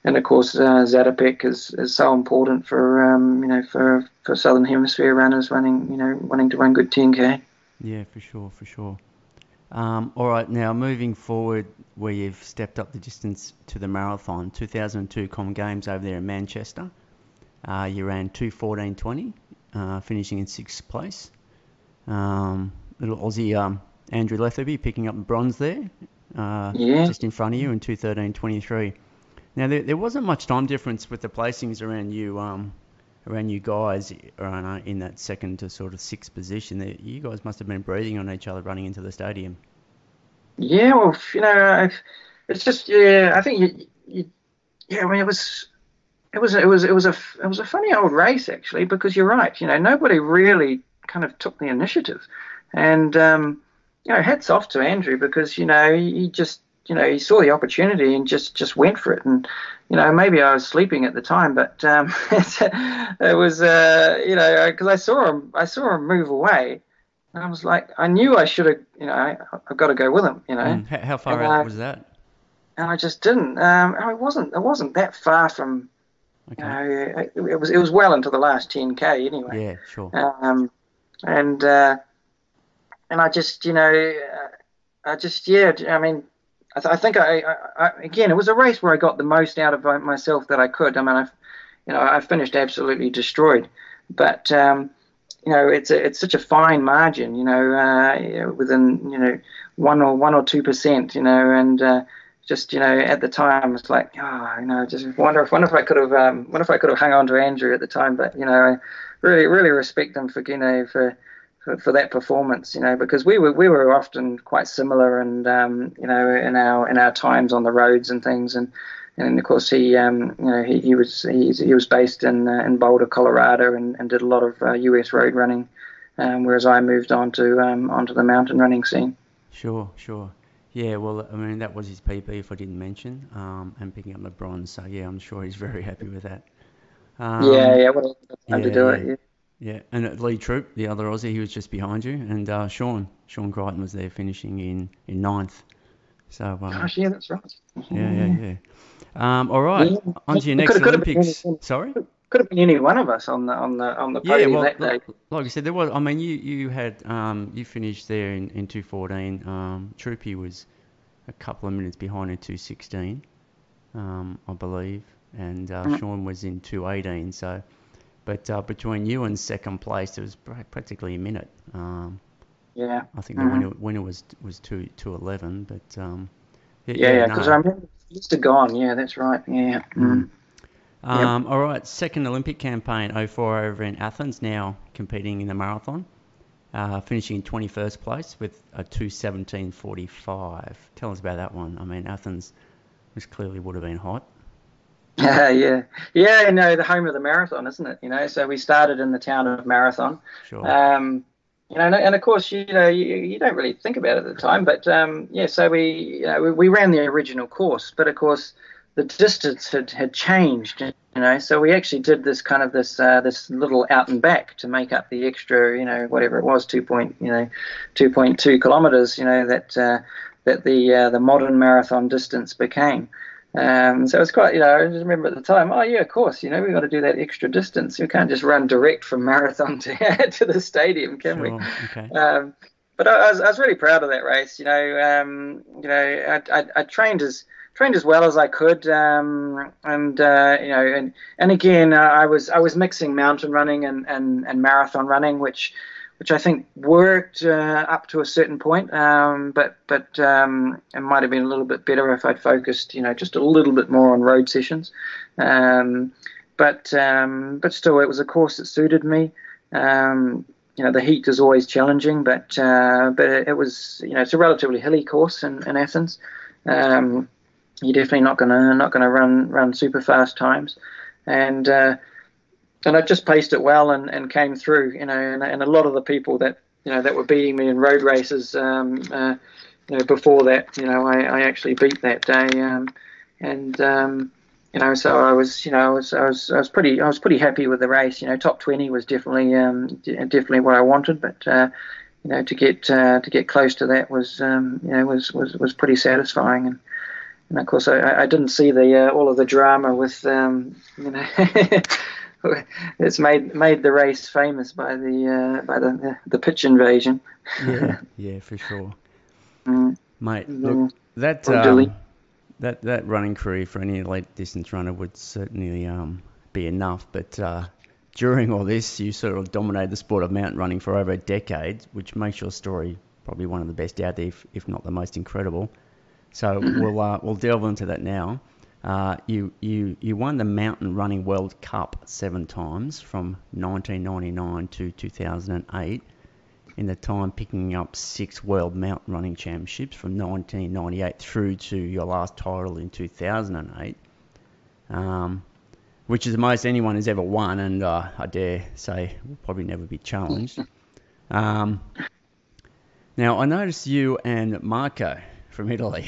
S2: and of course Zatopek is so important for Southern Hemisphere runners wanting to run good 10K.
S1: Yeah, for sure. All right, now moving forward, where you've stepped up the distance to the marathon, 2002 Comm Games over there in Manchester. You ran 2:14:20, finishing in 6th place. Little Aussie Andrew Letheby picking up the bronze there, just in front of you in 2:13:23. Now there wasn't much time difference with the placings around you guys in that second to sort of 6th position. You guys must have been breathing on each other running into the stadium.
S2: Yeah, well, it's just I think I mean, it was a funny old race actually, because you're right. Nobody really kind of took the initiative, and hats off to Andrew, because he just he saw the opportunity and just went for it. And maybe I was sleeping at the time, but it was because I saw him move away, And I was like, I knew I should have, I've got to go with him,
S1: How far
S2: and
S1: out was that?
S2: I just didn't. It wasn't that far from,
S1: Okay.
S2: it was well into the last 10K anyway.
S1: Yeah, sure.
S2: And and I just, yeah, I mean, I think again, it was a race where I got the most out of myself that I could. I mean, I finished absolutely destroyed, but it's such a fine margin, within 1 or 2%, and just at the time it's like, just wonder if I could have hung on to Andrew at the time, but I really respect him for for that performance, because we were often quite similar, and in our times on the roads and things, and of course he was based in Boulder, Colorado, and did a lot of US road running, whereas I moved on to onto the mountain running scene.
S1: Sure, sure. Yeah, well, I mean, that was his PB if I didn't mention, and picking up the bronze. So, yeah, I'm sure he's very happy with that.
S2: Yeah,
S1: Um,
S2: yeah, what a time to
S1: yeah,
S2: do
S1: yeah,
S2: it. Yeah.
S1: yeah. And Lee Troop, the other Aussie, he was just behind you. And Sean Crichton was there finishing in ninth. So,
S2: Gosh, yeah, that's right.
S1: yeah, yeah,
S2: Yeah,
S1: yeah. All right,
S2: yeah.
S1: on to your
S2: It
S1: next
S2: could have been
S1: Olympics. Sorry?
S2: could have been any one of us on the
S1: Yeah,
S2: podium
S1: well,
S2: that day.
S1: like I said, there was. I mean, you had you finished there in 2:14. Troopy was a couple of minutes behind in 2:16, I believe, and
S2: Mm,
S1: Sean was in 2:18. So, but between you and second place, there was practically a minute.
S2: yeah.
S1: I think the
S2: Mm-hmm.
S1: winner was 2:11, but yeah,
S2: Yeah,
S1: yeah,
S2: yeah, because I
S1: no.
S2: remember he used to gone. Yeah, that's right. Yeah.
S1: Mm.
S2: Mm. Yep.
S1: All right, second Olympic campaign, '04 over in Athens, now competing in the marathon. Finishing in 21st place with a 2:17.45. Tell us about that one. I mean, Athens, which clearly would have been hot.
S2: Yeah, yeah, yeah. No, the home of the marathon, isn't it? So we started in the town of Marathon.
S1: Sure.
S2: Um, and of course, you don't really think about it at the time, but yeah. So we ran the original course, but of course the distance had changed. So we actually did this little out and back to make up the extra, whatever it was, 2.2 kilometers. That the modern marathon distance became. So it's quite, I just remember at the time, oh yeah, of course, we've got to do that extra distance. We can't just run direct from marathon to the stadium, can we?
S1: Sure. Okay.
S2: But I was really proud of that race. I trained as well as I could, and again, I was mixing mountain running and marathon running, which I think worked up to a certain point, but it might have been a little bit better if I'd focused, just a little bit more on road sessions. Um, but still, it was a course that suited me. The heat is always challenging, but it was, it's a relatively hilly course in Athens. You're definitely not gonna run super fast times, and I just paced it well and came through, and a lot of the people that were beating me in road races, before that, I actually beat that day, and so I was pretty happy with the race. Top 20 was definitely what I wanted, but to get close to that was pretty satisfying. And of course, I didn't see the all of the drama with it's made the race famous by the pitch invasion.
S1: Yeah. Yeah, for sure,
S2: Mm,
S1: mate. Look,
S2: mm,
S1: that
S2: or delete.
S1: that running career for any elite distance runner would certainly be enough. But during all this, you sort of dominated the sport of mountain running for over a decade, which makes your story probably one of the best out there, if not the most incredible. So we'll delve into that now. You won the Mountain Running World Cup 7 times from 1999 to 2008. In the time picking up 6 World Mountain Running Championships from 1998 through to your last title in 2008, which is the most anyone has ever won, and I dare say will probably never be challenged. Um, Now, I noticed you and Marco from Italy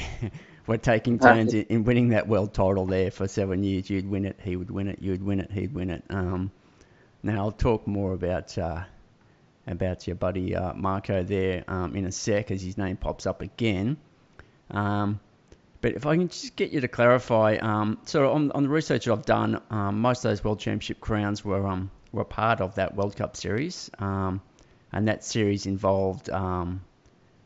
S1: were taking turns in winning that world title there for 7 years. You'd win it, he would win it, you'd win it, he'd win it. Now, I'll talk more about about your buddy Marco there in a sec as his name pops up again. But if I can just get you to clarify, so on the research that I've done, most of those World Championship crowns were part of that World Cup series, and that series involved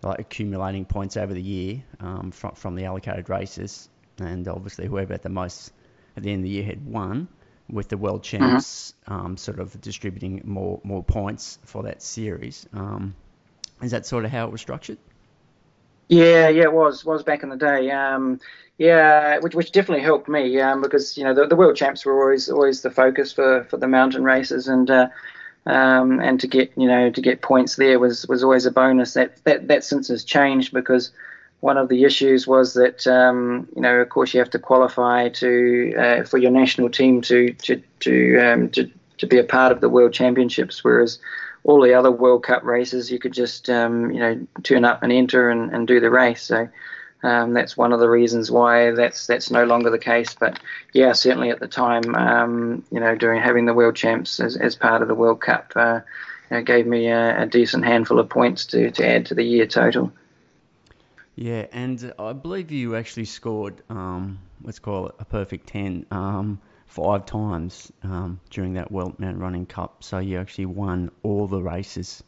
S1: like accumulating points over the year from the allocated races, and obviously whoever had the most at the end of the year had won, with the world champs sort of distributing more points for that series. Is that sort of how it was structured?
S2: Yeah, it was back in the day. Which definitely helped me because the world champs were always the focus for the mountain races, and to get points there was always a bonus. That since has changed, because one of the issues was that of course you have to qualify for your national team to be a part of the World Championships, whereas all the other World Cup races you could just turn up and enter and do the race. So that's one of the reasons why that's no longer the case. But yeah, certainly at the time, having the World Champs as part of the World Cup gave me a decent handful of points to add to the year total.
S1: Yeah, and I believe you actually scored, let's call it a perfect 10, 5 times during that World Mountain Running Cup. So you actually won all the races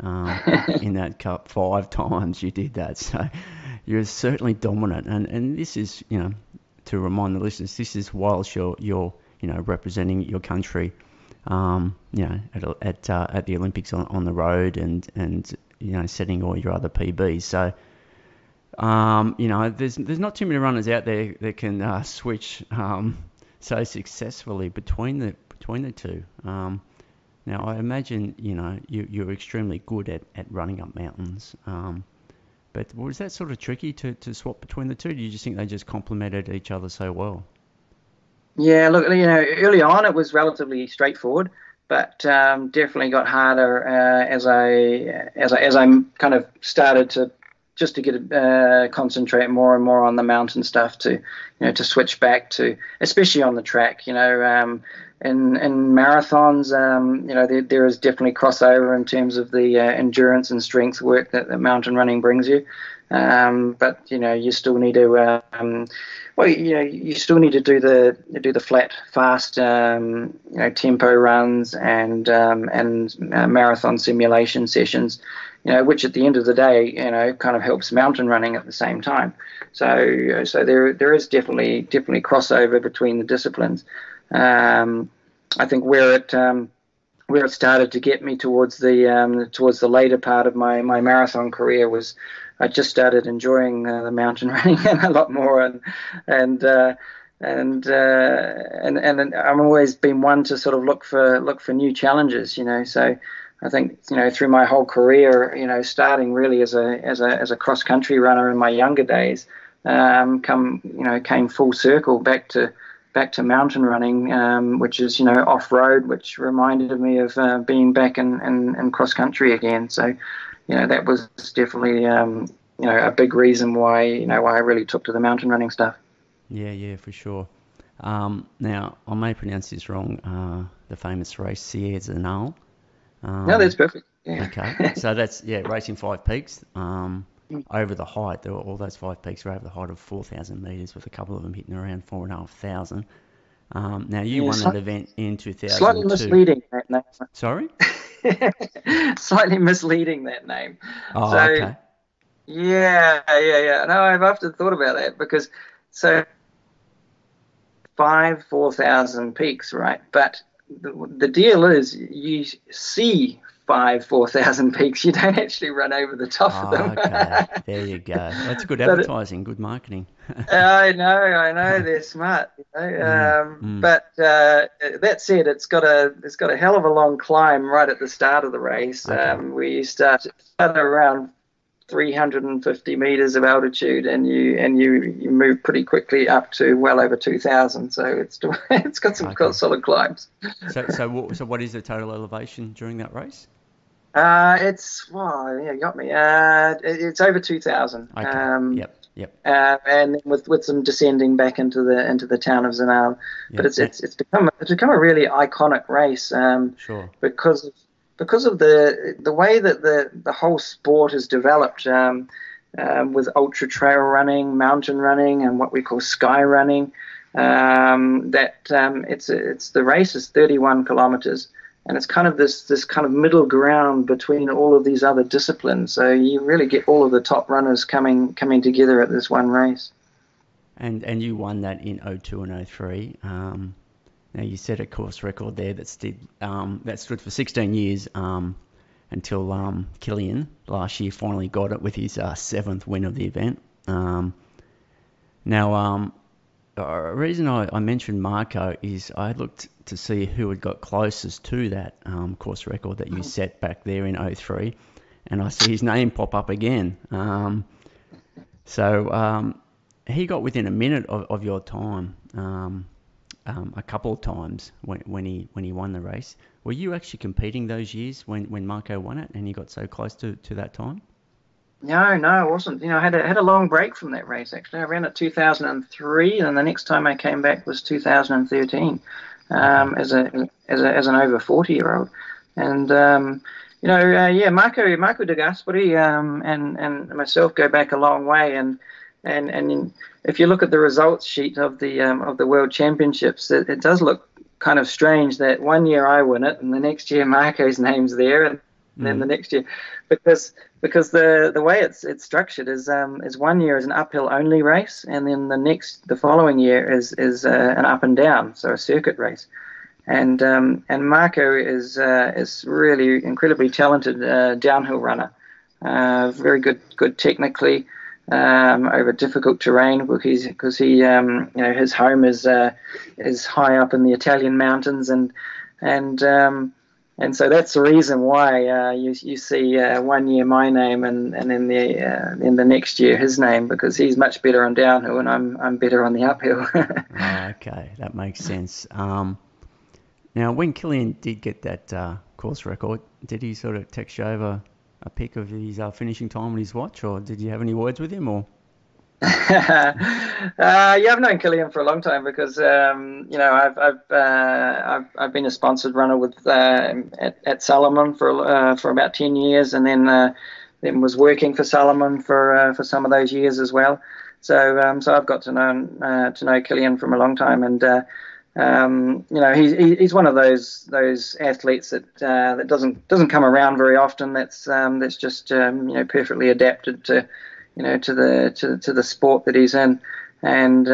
S1: in that cup 5 times. You did that, so you're certainly dominant. And this is, to remind the listeners, this is whilst you're representing your country, at the Olympics on the road and setting all your other PBs. So. There's not too many runners out there that can switch so successfully between the two. Now I imagine you're extremely good at running up mountains. But was that sort of tricky to swap between the two? Do you just think they just complemented each other so well?
S2: Yeah, look, early on it was relatively straightforward, but definitely got harder as I kind of started to concentrate more and more on the mountain stuff, to switch back to, especially on the track. In marathons, there is definitely crossover in terms of the endurance and strength work that mountain running brings you. But you still need to you still need to do the flat, fast tempo runs and marathon simulation sessions, which at the end of the day kind of helps mountain running at the same time. So there is definitely crossover between the disciplines. I think where it started to get me towards the later part of my marathon career was I just started enjoying the mountain running a lot more, and I've always been one to sort of look for new challenges, So I think through my whole career, starting really as a cross country runner in my younger days, came full circle back to mountain running, which is off road, which reminded me of being back in cross country again. So that was definitely a big reason why why I really took to the mountain running stuff.
S1: Yeah, for sure. Now I may pronounce this wrong. The famous race Sierre de Nal.
S2: No, that's perfect. Yeah.
S1: Okay, so that's racing 5 peaks. Over the height, all those 5 peaks were over the height of 4,000 metres, with a couple of them hitting around 4,500. Now you won that event in 2002.
S2: Slightly misleading that name.
S1: Sorry?
S2: Slightly misleading that name.
S1: Oh, so, okay.
S2: Yeah. No, I've often thought about that, because 4,000 peaks, right? But the deal is you see 4,000 peaks. You don't actually run over the top of them.
S1: Okay, there you go. That's good advertising, good marketing.
S2: I know, they're smart. But that said, it's got a hell of a long climb right at the start of the race. Okay. We start around 350 meters of altitude, and you move pretty quickly up to well over 2,000. So it's got some solid climbs.
S1: So what is the total elevation during that race?
S2: You got me. It's over 2,000.
S1: Okay. Yep.
S2: And with some descending back into the town of Zanal. But it's become a really iconic race.
S1: Sure.
S2: Because because of the way that the whole sport has developed, with ultra trail running, mountain running, and what we call sky running. It's the race is 31 kilometers, and it's kind of this kind of middle ground between all of these other disciplines. So you really get all of the top runners coming together at this one race.
S1: And you won that in 02 and 03. Now you set a course record there that stood for 16 years until Kilian last year finally got it with his 7th win of the event. Now, the reason I mentioned Marco is I looked to see who had got closest to that course record that you set back there in 03, and I see his name pop up again. So he got within a minute of your time a couple of times when he won the race. Were you actually competing those years when Marco won it and he got so close to that time?
S2: No, I wasn't. I had a long break from that race, actually. I ran it 2003, and the next time I came back was 2013 as an over 40-year-old. And, Marco de Gasperi and myself go back a long way. And if you look at the results sheet of the World Championships, it does look kind of strange that one year I win it and the next year Marco's name's there, and then the next year, because the way it's structured is 1 year is an uphill only race, and then the following year is an up and down, so a circuit race. And Marco is really incredibly talented downhill runner, very good technically. Over difficult terrain because he his home is high up in the Italian mountains, and so that's the reason why you see 1 year my name and then in the next year his name, because he's much better on downhill and I'm better on the uphill.
S1: Okay, that makes sense. Now when Kilian did get that course record, did he sort of text you over a pic of his finishing time on his watch, or did you have any words with him? Or
S2: I've known Kilian for a long time because I've been a sponsored runner with at Salomon for about 10 years, and then was working for Salomon for some of those years as well. So I've got to know Kilian from a long time, and he's one of those athletes that doesn't come around very often. That's just perfectly adapted to the sport that he's in, and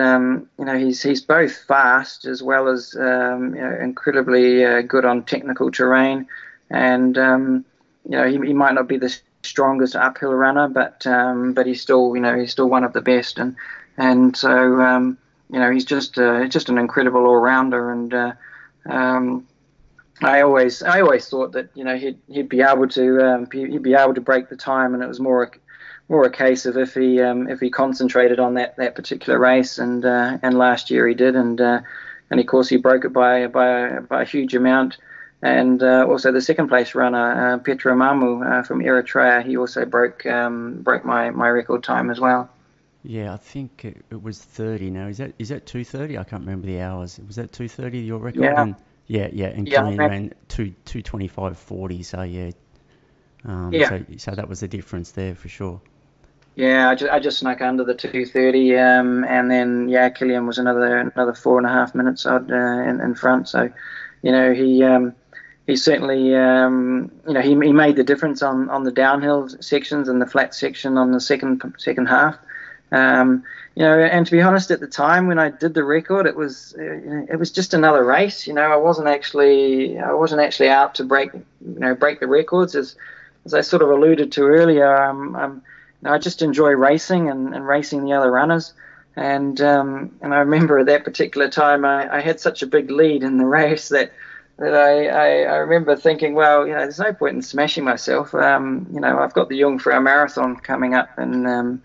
S2: he's both fast as well as incredibly good on technical terrain, and he might not be the strongest uphill runner, but he's still one of the best, and so. He's just an incredible all-rounder, and I always thought that he'd be able to break the time, and it was more a case of if he concentrated on that particular race, and last year he did, and of course he broke it by a huge amount, and also the second place runner Petra Mamu from Eritrea, he also broke my record time as well.
S1: Yeah, I think it was 30 now. Is that 2:30? I can't remember the hours. Was that 2:30 your record?
S2: Yeah.
S1: And Kilian ran 2:25:40. So So that was the difference there for sure.
S2: Yeah, I just snuck under the 2:30, and then Kilian was another 4.5 minutes odd in front. So, he certainly he made the difference on the downhill sections and the flat section on the second half. And to be honest, at the time when I did the record, it was just another race. I wasn't actually out to break the records, as I sort of alluded to earlier. I just enjoy racing and racing the other runners. And I remember at that particular time, I had such a big lead in the race that I remember thinking, well, there's no point in smashing myself. I've got the Jungfrau Marathon coming up in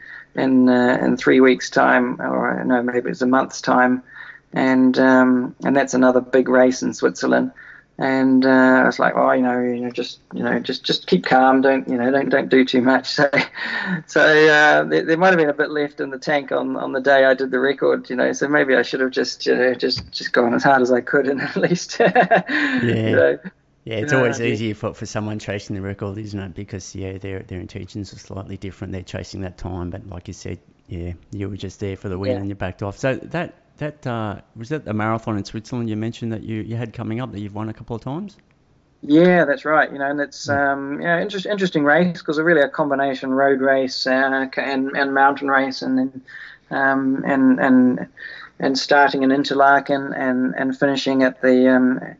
S2: 3 weeks' time, or no, maybe it's a month's time, and that's another big race in Switzerland. And I was like, just keep calm, don't do too much. So there might have been a bit left in the tank on the day I did the record, So maybe I should have just gone as hard as I could, and at least
S1: Yeah, it's always easier for someone chasing the record, isn't it? Because their intentions are slightly different. They're chasing that time, but like you said, you were just there for the win and you backed off. So that was that the marathon in Switzerland you mentioned that you had coming up that you've won a couple of times?
S2: Yeah, that's right. And it's interesting race because it's really a combination road race and mountain race, and then and starting in Interlaken and finishing at the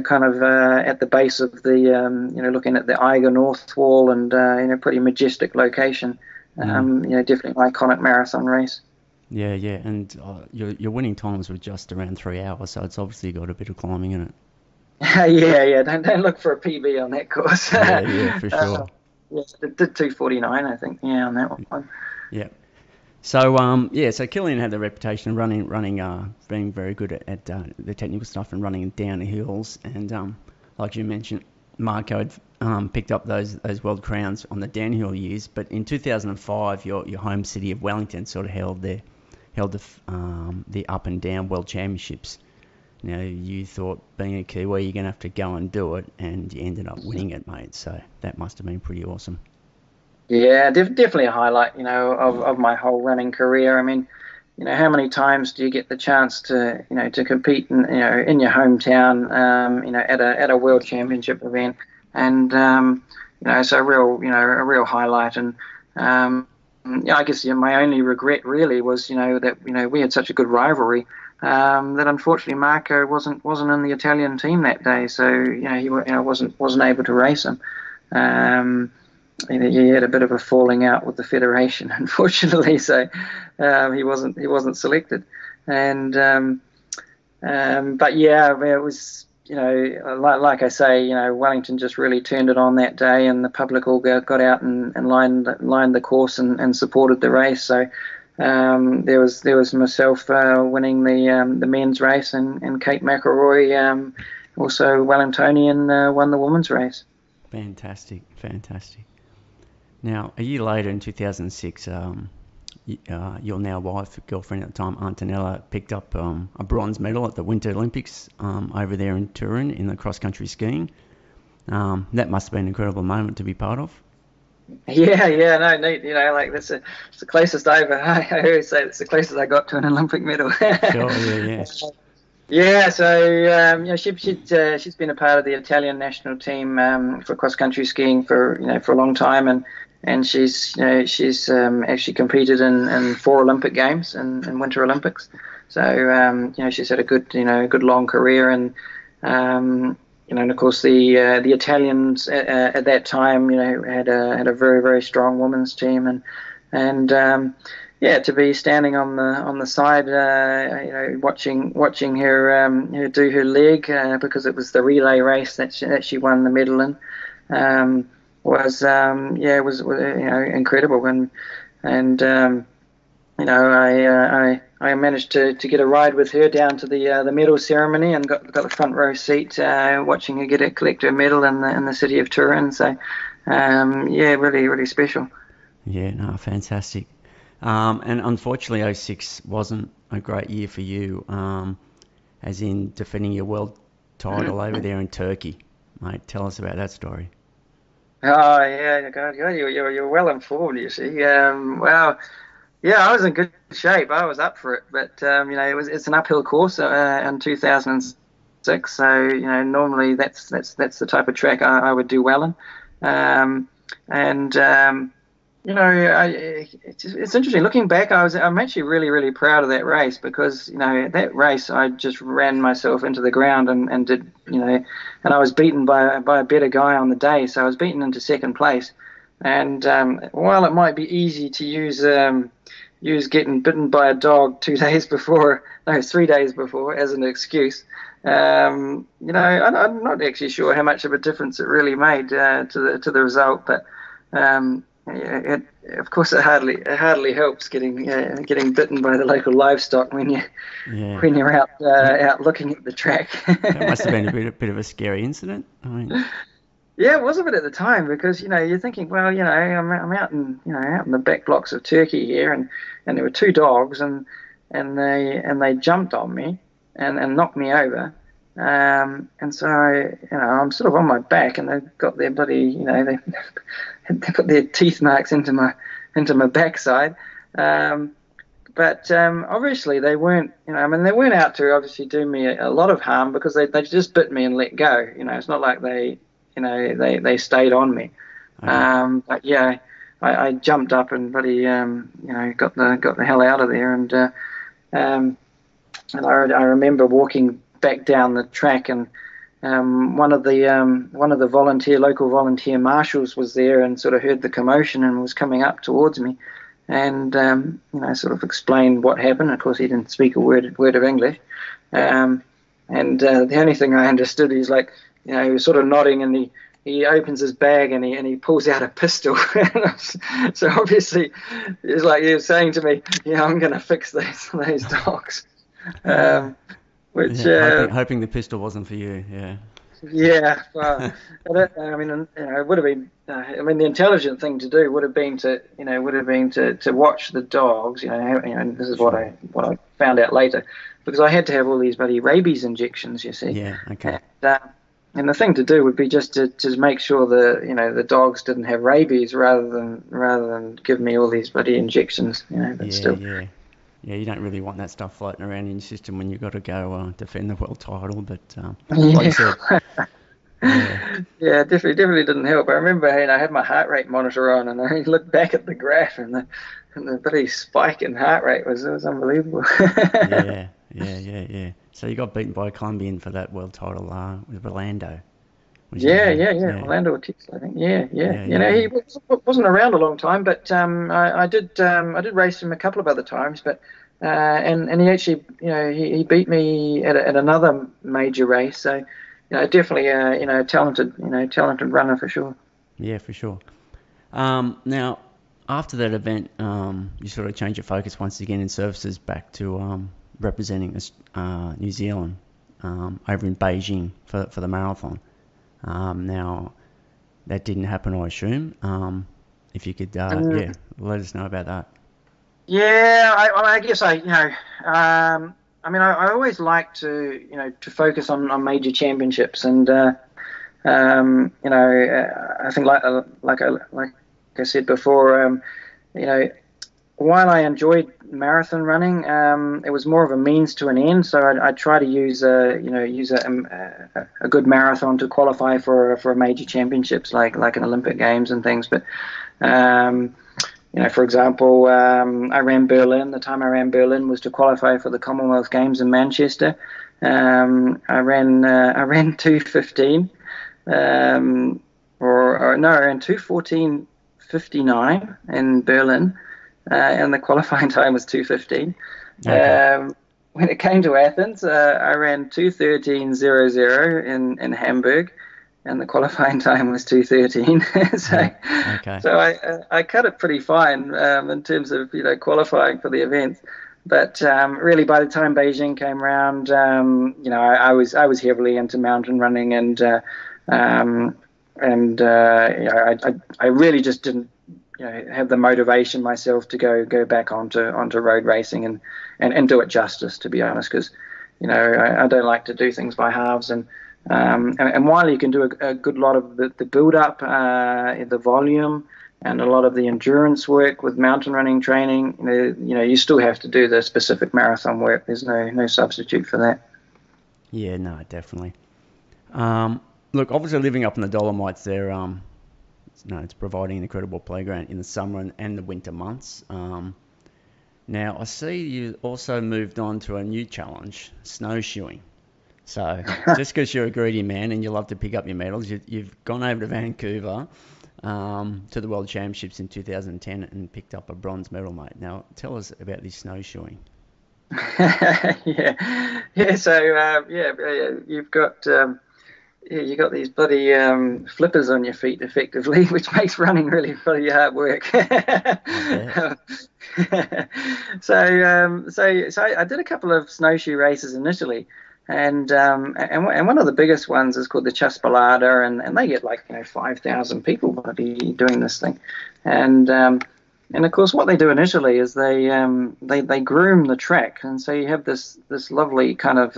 S2: kind of at the base of the looking at the Eiger North Wall, and pretty majestic location. Definitely an iconic marathon race.
S1: Yeah, and your winning times were just around 3 hours, so it's obviously got a bit of climbing in it.
S2: Yeah. Don't look for a PB on that course.
S1: Yeah, for sure.
S2: It did 2:49, I think. Yeah, on that one.
S1: Yeah. So so Killian had the reputation of running, being very good at the technical stuff and running down the hills. And like you mentioned, Marco had picked up those world crowns on the downhill years. But in 2005, your home city of Wellington sort of held the up and down world championships. You thought, being a Kiwi, you're going to have to go and do it, and you ended up winning it, mate. So that must have been pretty awesome.
S2: Yeah, definitely a highlight, of my whole running career. I mean, how many times do you get the chance to, to compete in your hometown, at a world championship event, and so a real highlight. And I guess my only regret really was, that we had such a good rivalry. That unfortunately Marco wasn't in the Italian team that day, so he wasn't able to race him. He had a bit of a falling out with the federation, unfortunately, so he wasn't selected. And but yeah, it was like I say, Wellington just really turned it on that day, and the public all got out and lined the course and supported the race. So. There was myself winning the men's race, and Kate McElroy, also Wellingtonian, won the women's race.
S1: Fantastic. Now, a year later in 2006, your now wife, girlfriend at the time, Antonella, picked up a bronze medal at the Winter Olympics over there in Turin in the cross-country skiing. That must have been an incredible moment to be part of.
S2: Yeah, no, neat. It's the closest I always say it's the closest I got to an Olympic medal.
S1: Sure, yeah.
S2: Yeah, so she's been a part of the Italian national team for cross country skiing for a long time, and she's actually competed in 4 Olympic Games and Winter Olympics. So she's had a good long career, and and of course the Italians at that time had a very, very strong women's team, and to be standing on the side watching her do her leg because it was the relay race that she won the medal in was incredible, and I managed to get a ride with her down to the medal ceremony and got the front row seat watching her collect her medal in the city of Turin. So really, really special.
S1: Yeah, no, fantastic. And unfortunately 06 wasn't a great year for you, as in defending your world title over there in Turkey. Mate, tell us about that story.
S2: Oh yeah, God, you're well informed, you see. Well, yeah, I was in good shape. I was up for it, but it's an uphill course in 2006. So normally that's the type of track I would do well in, it's interesting looking back. I'm actually really, really proud of that race because that race I just ran myself into the ground and did and I was beaten by a better guy on the day, so I was beaten into second place. And while it might be easy to use getting bitten by a dog 3 days before as an excuse, I'm not actually sure how much of a difference it really made to the result, but. Of course, it hardly helps getting bitten by the local livestock when you're out looking at the track.
S1: That must have been a bit of a scary incident. I mean,
S2: yeah, it was a bit at the time because you're thinking, well, I'm out in the back blocks of Turkey here, and there were 2 dogs and they jumped on me and knocked me over. And so I'm sort of on my back, and they've got their bloody, they put their teeth marks into my backside. But obviously they weren't, they weren't out to obviously do me a lot of harm, because they just bit me and let go. It's not like they stayed on me. Okay. But yeah, I jumped up and bloody, got the hell out of there. And I remember walking back down the track, and one of the local volunteer marshals was there and sort of heard the commotion and was coming up towards me, and sort of explained what happened. Of course, he didn't speak a word of English, and the only thing I understood, he's like, he was sort of nodding, and he opens his bag and he pulls out a pistol. So obviously, it's like he was saying to me, "Yeah, I'm going to fix those dogs."
S1: Hoping the pistol wasn't for you, yeah.
S2: Yeah, well, it would have been. The intelligent thing to do would have been to watch the dogs. This is what I found out later, because I had to have all these bloody rabies injections. You see.
S1: Yeah. Okay.
S2: And the thing to do would be just to make sure the dogs didn't have rabies, rather than give me all these bloody injections. But still.
S1: Yeah. Yeah, you don't really want that stuff floating around in your system when you've got to go defend the world title. But like you said,
S2: yeah, definitely didn't help. I remember, I had my heart rate monitor on, and I looked back at the graph, and the bloody spike in heart rate was unbelievable.
S1: Yeah. So you got beaten by a Colombian for that world title with Orlando.
S2: Yeah. Orlando, Texas, I think. Yeah. He wasn't around a long time, but I did race him a couple of other times, but and he actually, he beat me at another major race. So, definitely a talented runner for sure.
S1: Yeah, for sure. Now, after that event, you sort of changed your focus once again in services back to representing New Zealand over in Beijing for the marathon. Now, that didn't happen, I assume. If you could, let us know about that.
S2: Yeah, I guess I always like to focus on major championships, and I think like I said before, while I enjoyed marathon running, it was more of a means to an end. So I try to use a good marathon to qualify for major championships like an Olympic Games and things. But for example, I ran Berlin. The time I ran Berlin was to qualify for the Commonwealth Games in Manchester. I ran 2:15, I ran 2:14:59 in Berlin. And the qualifying time was 2:15. Okay. When it came to Athens, I ran 2:13:00 in Hamburg, and the qualifying time was 2:13. So I cut it pretty fine in terms of qualifying for the events. But really, by the time Beijing came around, I was heavily into mountain running, and I really just didn't have the motivation myself to go back onto road racing and do it justice, to be honest, because I don't like to do things by halves, and while you can do a good lot of the build up, the volume, and a lot of the endurance work with mountain running training, you still have to do the specific marathon work. There's no substitute for that.
S1: Yeah, no, definitely. Look, obviously living up in the Dolomites there, it's providing an incredible playground in the summer and the winter months. Now, I see you also moved on to a new challenge, snowshoeing. So, just because you're a greedy man and you love to pick up your medals, you've gone over to Vancouver to the World Championships in 2010 and picked up a bronze medal, mate. Now, tell us about this snowshoeing.
S2: So you've got... you got these bloody flippers on your feet, effectively, which makes running really hard work. So I did a couple of snowshoe races initially, and one of the biggest ones is called the Chaspalada, and they get 5,000 people bloody doing this thing, and of course what they do initially is they groom the track, and so you have this lovely kind of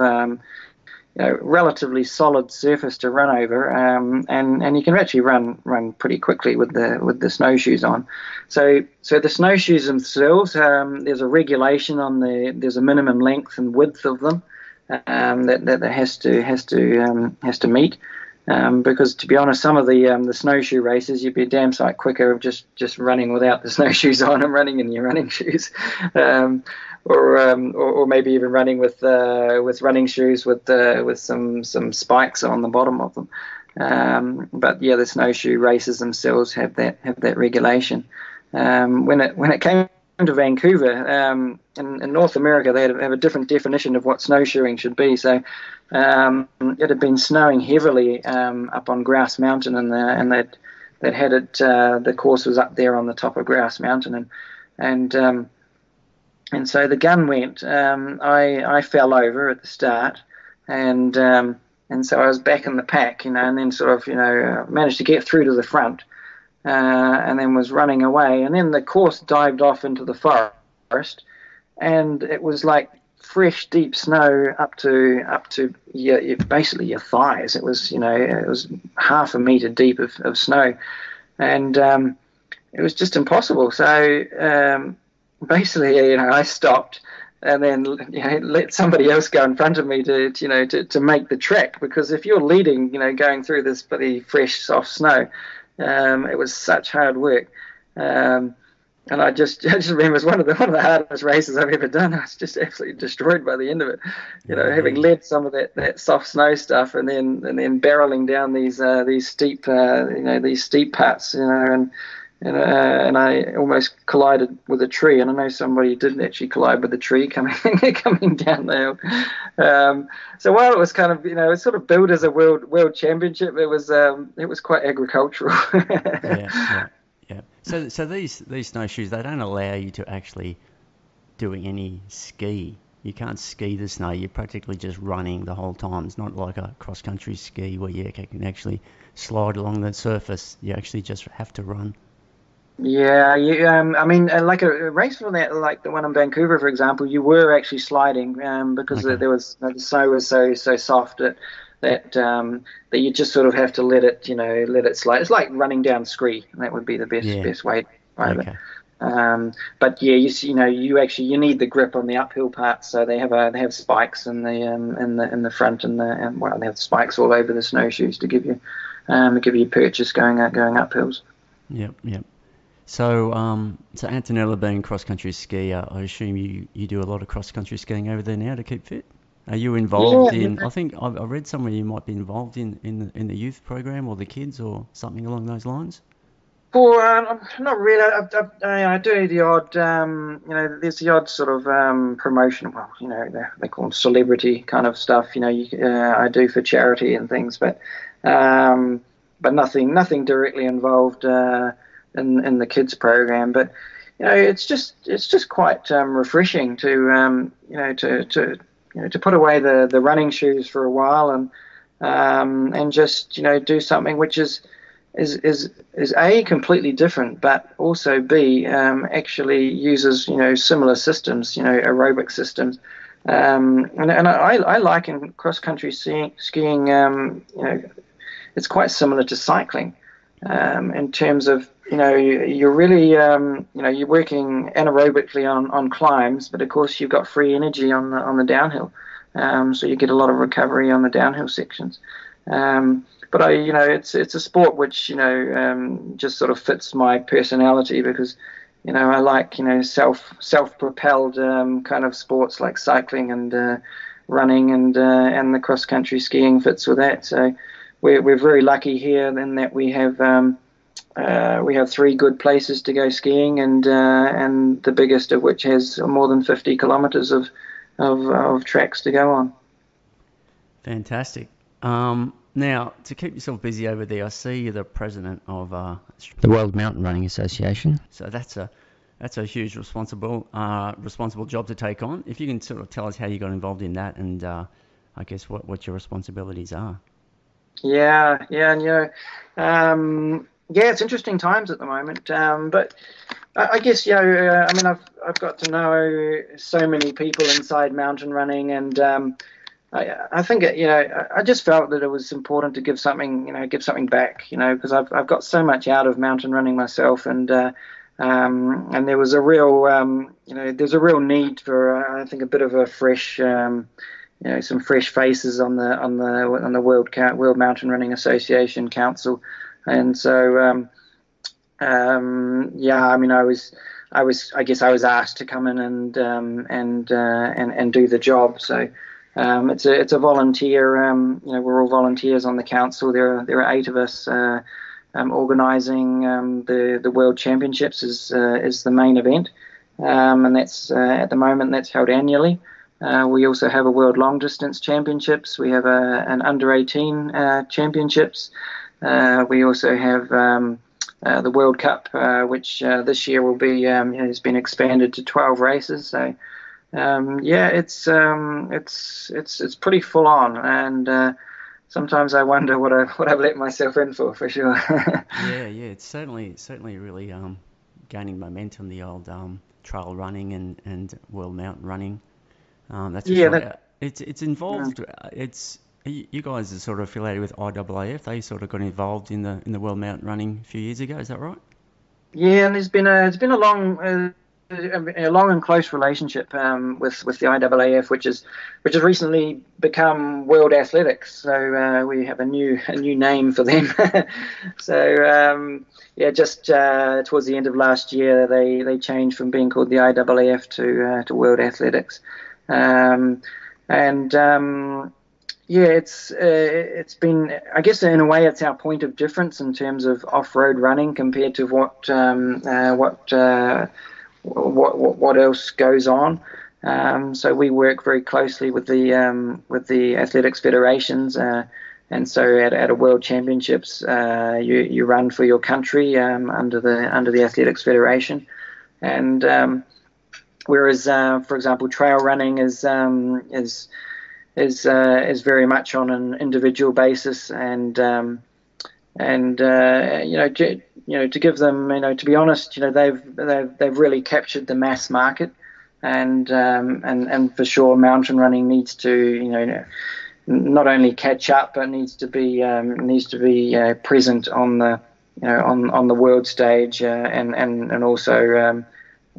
S2: relatively solid surface to run over, and you can actually run pretty quickly with the snowshoes on. So the snowshoes themselves, there's a regulation on there's a minimum length and width of them that has to meet. Because to be honest, some of the snowshoe races, you'd be a damn sight quicker of just running without the snowshoes on and running in your running shoes, or maybe even running with running shoes with some spikes on the bottom of them. But yeah, the snowshoe races themselves have that regulation. When it came to Vancouver, in North America, they have a different definition of what snowshoeing should be. So it had been snowing heavily up on Grouse Mountain, and they'd had it. The course was up there on the top of Grouse Mountain, and so the gun went. I fell over at the start, and so I was back in the pack, and then sort of managed to get through to the front. And then was running away, and then the course dived off into the forest, and it was like fresh, deep snow up to basically your thighs. It was it was half a meter deep of snow, and it was just impossible. So basically, I stopped, and then let somebody else go in front of me to make the track, because if you're leading, going through this bloody fresh, soft snow. It was such hard work, and I just remember it was one of the hardest races I've ever done. I was just absolutely destroyed by the end of it. Having led some of that soft snow stuff, and then barreling down these steep parts, and I almost collided with a tree, and I know somebody didn't actually collide with the tree coming down the hill. So while it was kind of it's sort of billed as a world championship, it was quite agricultural.
S1: Yeah. So these snowshoes, they don't allow you to actually do any ski. You can't ski the snow. You're practically just running the whole time. It's not like a cross-country ski where you can actually slide along the surface. You actually just have to run.
S2: Yeah, I mean, like a race for that, like the one in Vancouver, for example, you were actually sliding because there was the snow was so soft that you just sort of have to let it slide. It's like running down Scree, and that would be the best way to describe it. But yeah, you need the grip on the uphill part, so they have spikes in the front and they have spikes all over the snowshoes to give you purchase going up hills.
S1: Yep. So Antonella, being cross-country skier, I assume you do a lot of cross-country skiing over there now to keep fit? Are you involved in? I think I read somewhere you might be involved in the youth program or the kids or something along those lines.
S2: Well, not really. I do the odd, there's the odd sort of promotion. Well, they call them celebrity kind of stuff. I do for charity and things, but nothing directly involved. In the kids program, but it's just quite refreshing to put away the running shoes for a while and just do something which is A, completely different, but also B, actually uses similar systems, aerobic systems, and I like in cross country skiing, it's quite similar to cycling. In terms of you're really you're working anaerobically on climbs, but of course you've got free energy on the downhill, so you get a lot of recovery on the downhill sections. But it's a sport which just sort of fits my personality, because I like self-propelled kind of sports like cycling and running, and the cross country skiing fits with that. So we're very lucky here in that we have 3 good places to go skiing, and the biggest of which has more than 50 kilometres of tracks to go on. Fantastic.
S1: Now, to keep yourself busy over there, I see you're the president of the World Mountain Running Association. So that's a huge responsible job to take on. If you can sort of tell us how you got involved in that, and I guess what your responsibilities are.
S2: Yeah, it's interesting times at the moment, but I guess I've got to know so many people inside mountain running, and I think I just felt that it was important to give something back, because I've got so much out of mountain running myself, and there was a real there's a real need for I think a bit of a fresh some fresh faces on the World Mountain Running Association Council, and so yeah, I mean I guess I was asked to come in and do the job. So it's a volunteer. We're all volunteers on the council. There are 8 of us organising the World Championships is the main event, and that's at the moment that's held annually. We also have a World Long Distance Championships. We have an Under 18 Championships. We also have the World Cup, which this year will be has been expanded to 12 races. So yeah, it's pretty full on, and sometimes I wonder what I've let myself in for sure.
S1: Yeah, it's certainly really gaining momentum. The old trail running and world mountain running. That's for sure. It's involved. You guys are sort of affiliated with IAAF. They sort of got involved in the world mountain running a few years ago. Is that right?
S2: Yeah, and it's been a long and close relationship with the IAAF, which has recently become World Athletics. So we have a new name for them. So yeah, just towards the end of last year, they changed from being called the IAAF to World Athletics, and yeah, it's been, I guess in a way it's our point of difference in terms of off-road running compared to what else goes on. So we work very closely with the athletics federations, and so at a World Championships, you run for your country under the Athletics Federation, and whereas for example trail running is very much on an individual basis, and to give them, to be honest, they've really captured the mass market, and for sure mountain running needs to not only catch up, but needs to be present on the on the world stage, and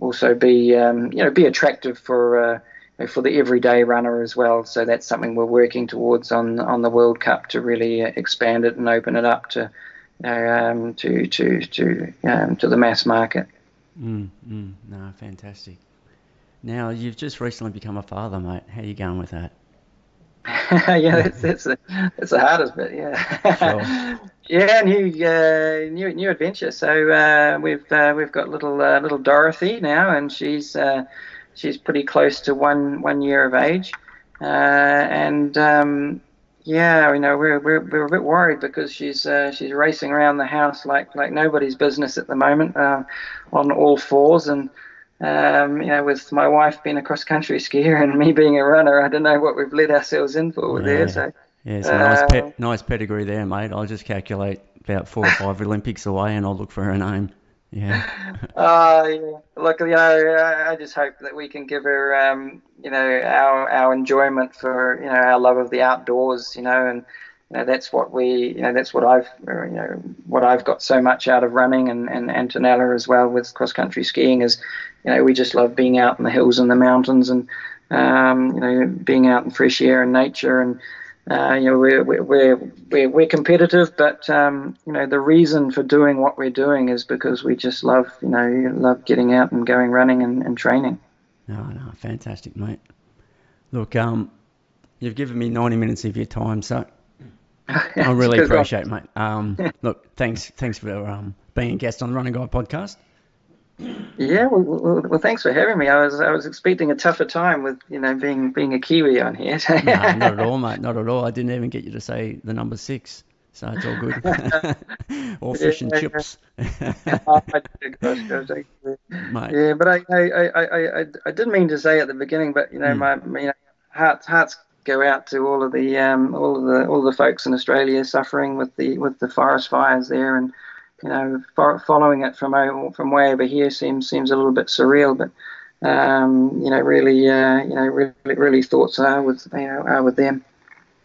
S2: also be be attractive for the everyday runner as well. So that's something we're working towards on the World Cup, to really expand it and open it up to the mass market.
S1: No, fantastic. Now you've just recently become a father, mate. How are you going with that?
S2: Yeah, that's the hardest bit. Yeah.
S1: Sure.
S2: Yeah, new adventure. So we've got little Dorothy now, and she's pretty close to one year of age, and yeah, we're a bit worried because she's racing around the house like nobody's business at the moment, on all fours, and with my wife being a cross country skier and me being a runner, I don't know what we've let ourselves in for there. So
S1: yeah, so nice pedigree there, mate. I'll just calculate about 4 or 5 Olympics away, and I'll look for her name. Yeah.
S2: Yeah. Look, I just hope that we can give her, our enjoyment for, our love of the outdoors, and that's what what I've got so much out of running, and Antonella as well with cross country skiing is, we just love being out in the hills and the mountains, and being out in fresh air and nature, and we're competitive, but the reason for doing what we're doing is because we just love getting out and going running and training.
S1: No, fantastic, mate. Look, you've given me 90 minutes of your time, so I really appreciate it, mate. Look, thanks for being a guest on the Running Guy podcast.
S2: Yeah, well, thanks for having me. I was expecting a tougher time with being a Kiwi on here.
S1: No, not at all, mate. Not at all. I didn't even get you to say the number 6, so it's all good. Or fish and chips.
S2: Mate. Yeah, but I didn't mean to say at the beginning, but my hearts go out to all of the folks in Australia suffering with the forest fires there, and following it from way over here seems a little bit surreal, but really thoughts are with them.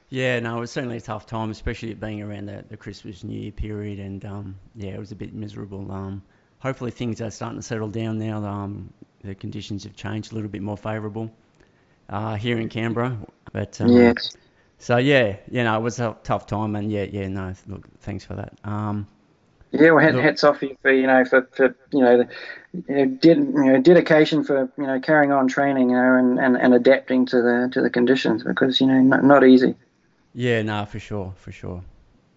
S1: Yeah, no, it was certainly a tough time, especially it being around the Christmas New Year period, and yeah, it was a bit miserable. Hopefully things are starting to settle down now. The conditions have changed a little bit more favourable here in Canberra, but
S2: Yes.
S1: so yeah, it was a tough time, and no, look, thanks for that.
S2: Yeah, well,
S1: Look,
S2: hats off you for dedication for carrying on training, and adapting to the conditions, because not easy.
S1: yeah, no, for sure, for sure.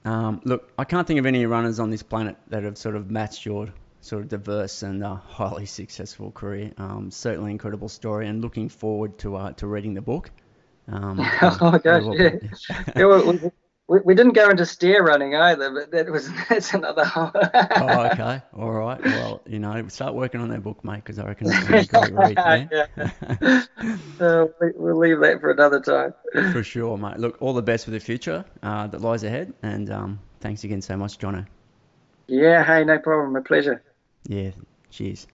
S1: Look, I can't think of any runners on this planet that have sort of matched your sort of diverse and highly successful career. Certainly incredible story, and looking forward to reading the book.
S2: Oh
S1: Very
S2: gosh,
S1: well
S2: yeah.
S1: put.
S2: Yeah, we didn't go into stair running either, but that's another whole.
S1: Oh, okay, all right. Well, start working on that book, mate, because I reckon it's going to be a great read.
S2: Yeah.
S1: Yeah.
S2: We'll leave that for another time.
S1: For sure, mate. Look, all the best for the future that lies ahead, and thanks again so much, Jono.
S2: Yeah, hey, no problem. My pleasure.
S1: Yeah, cheers.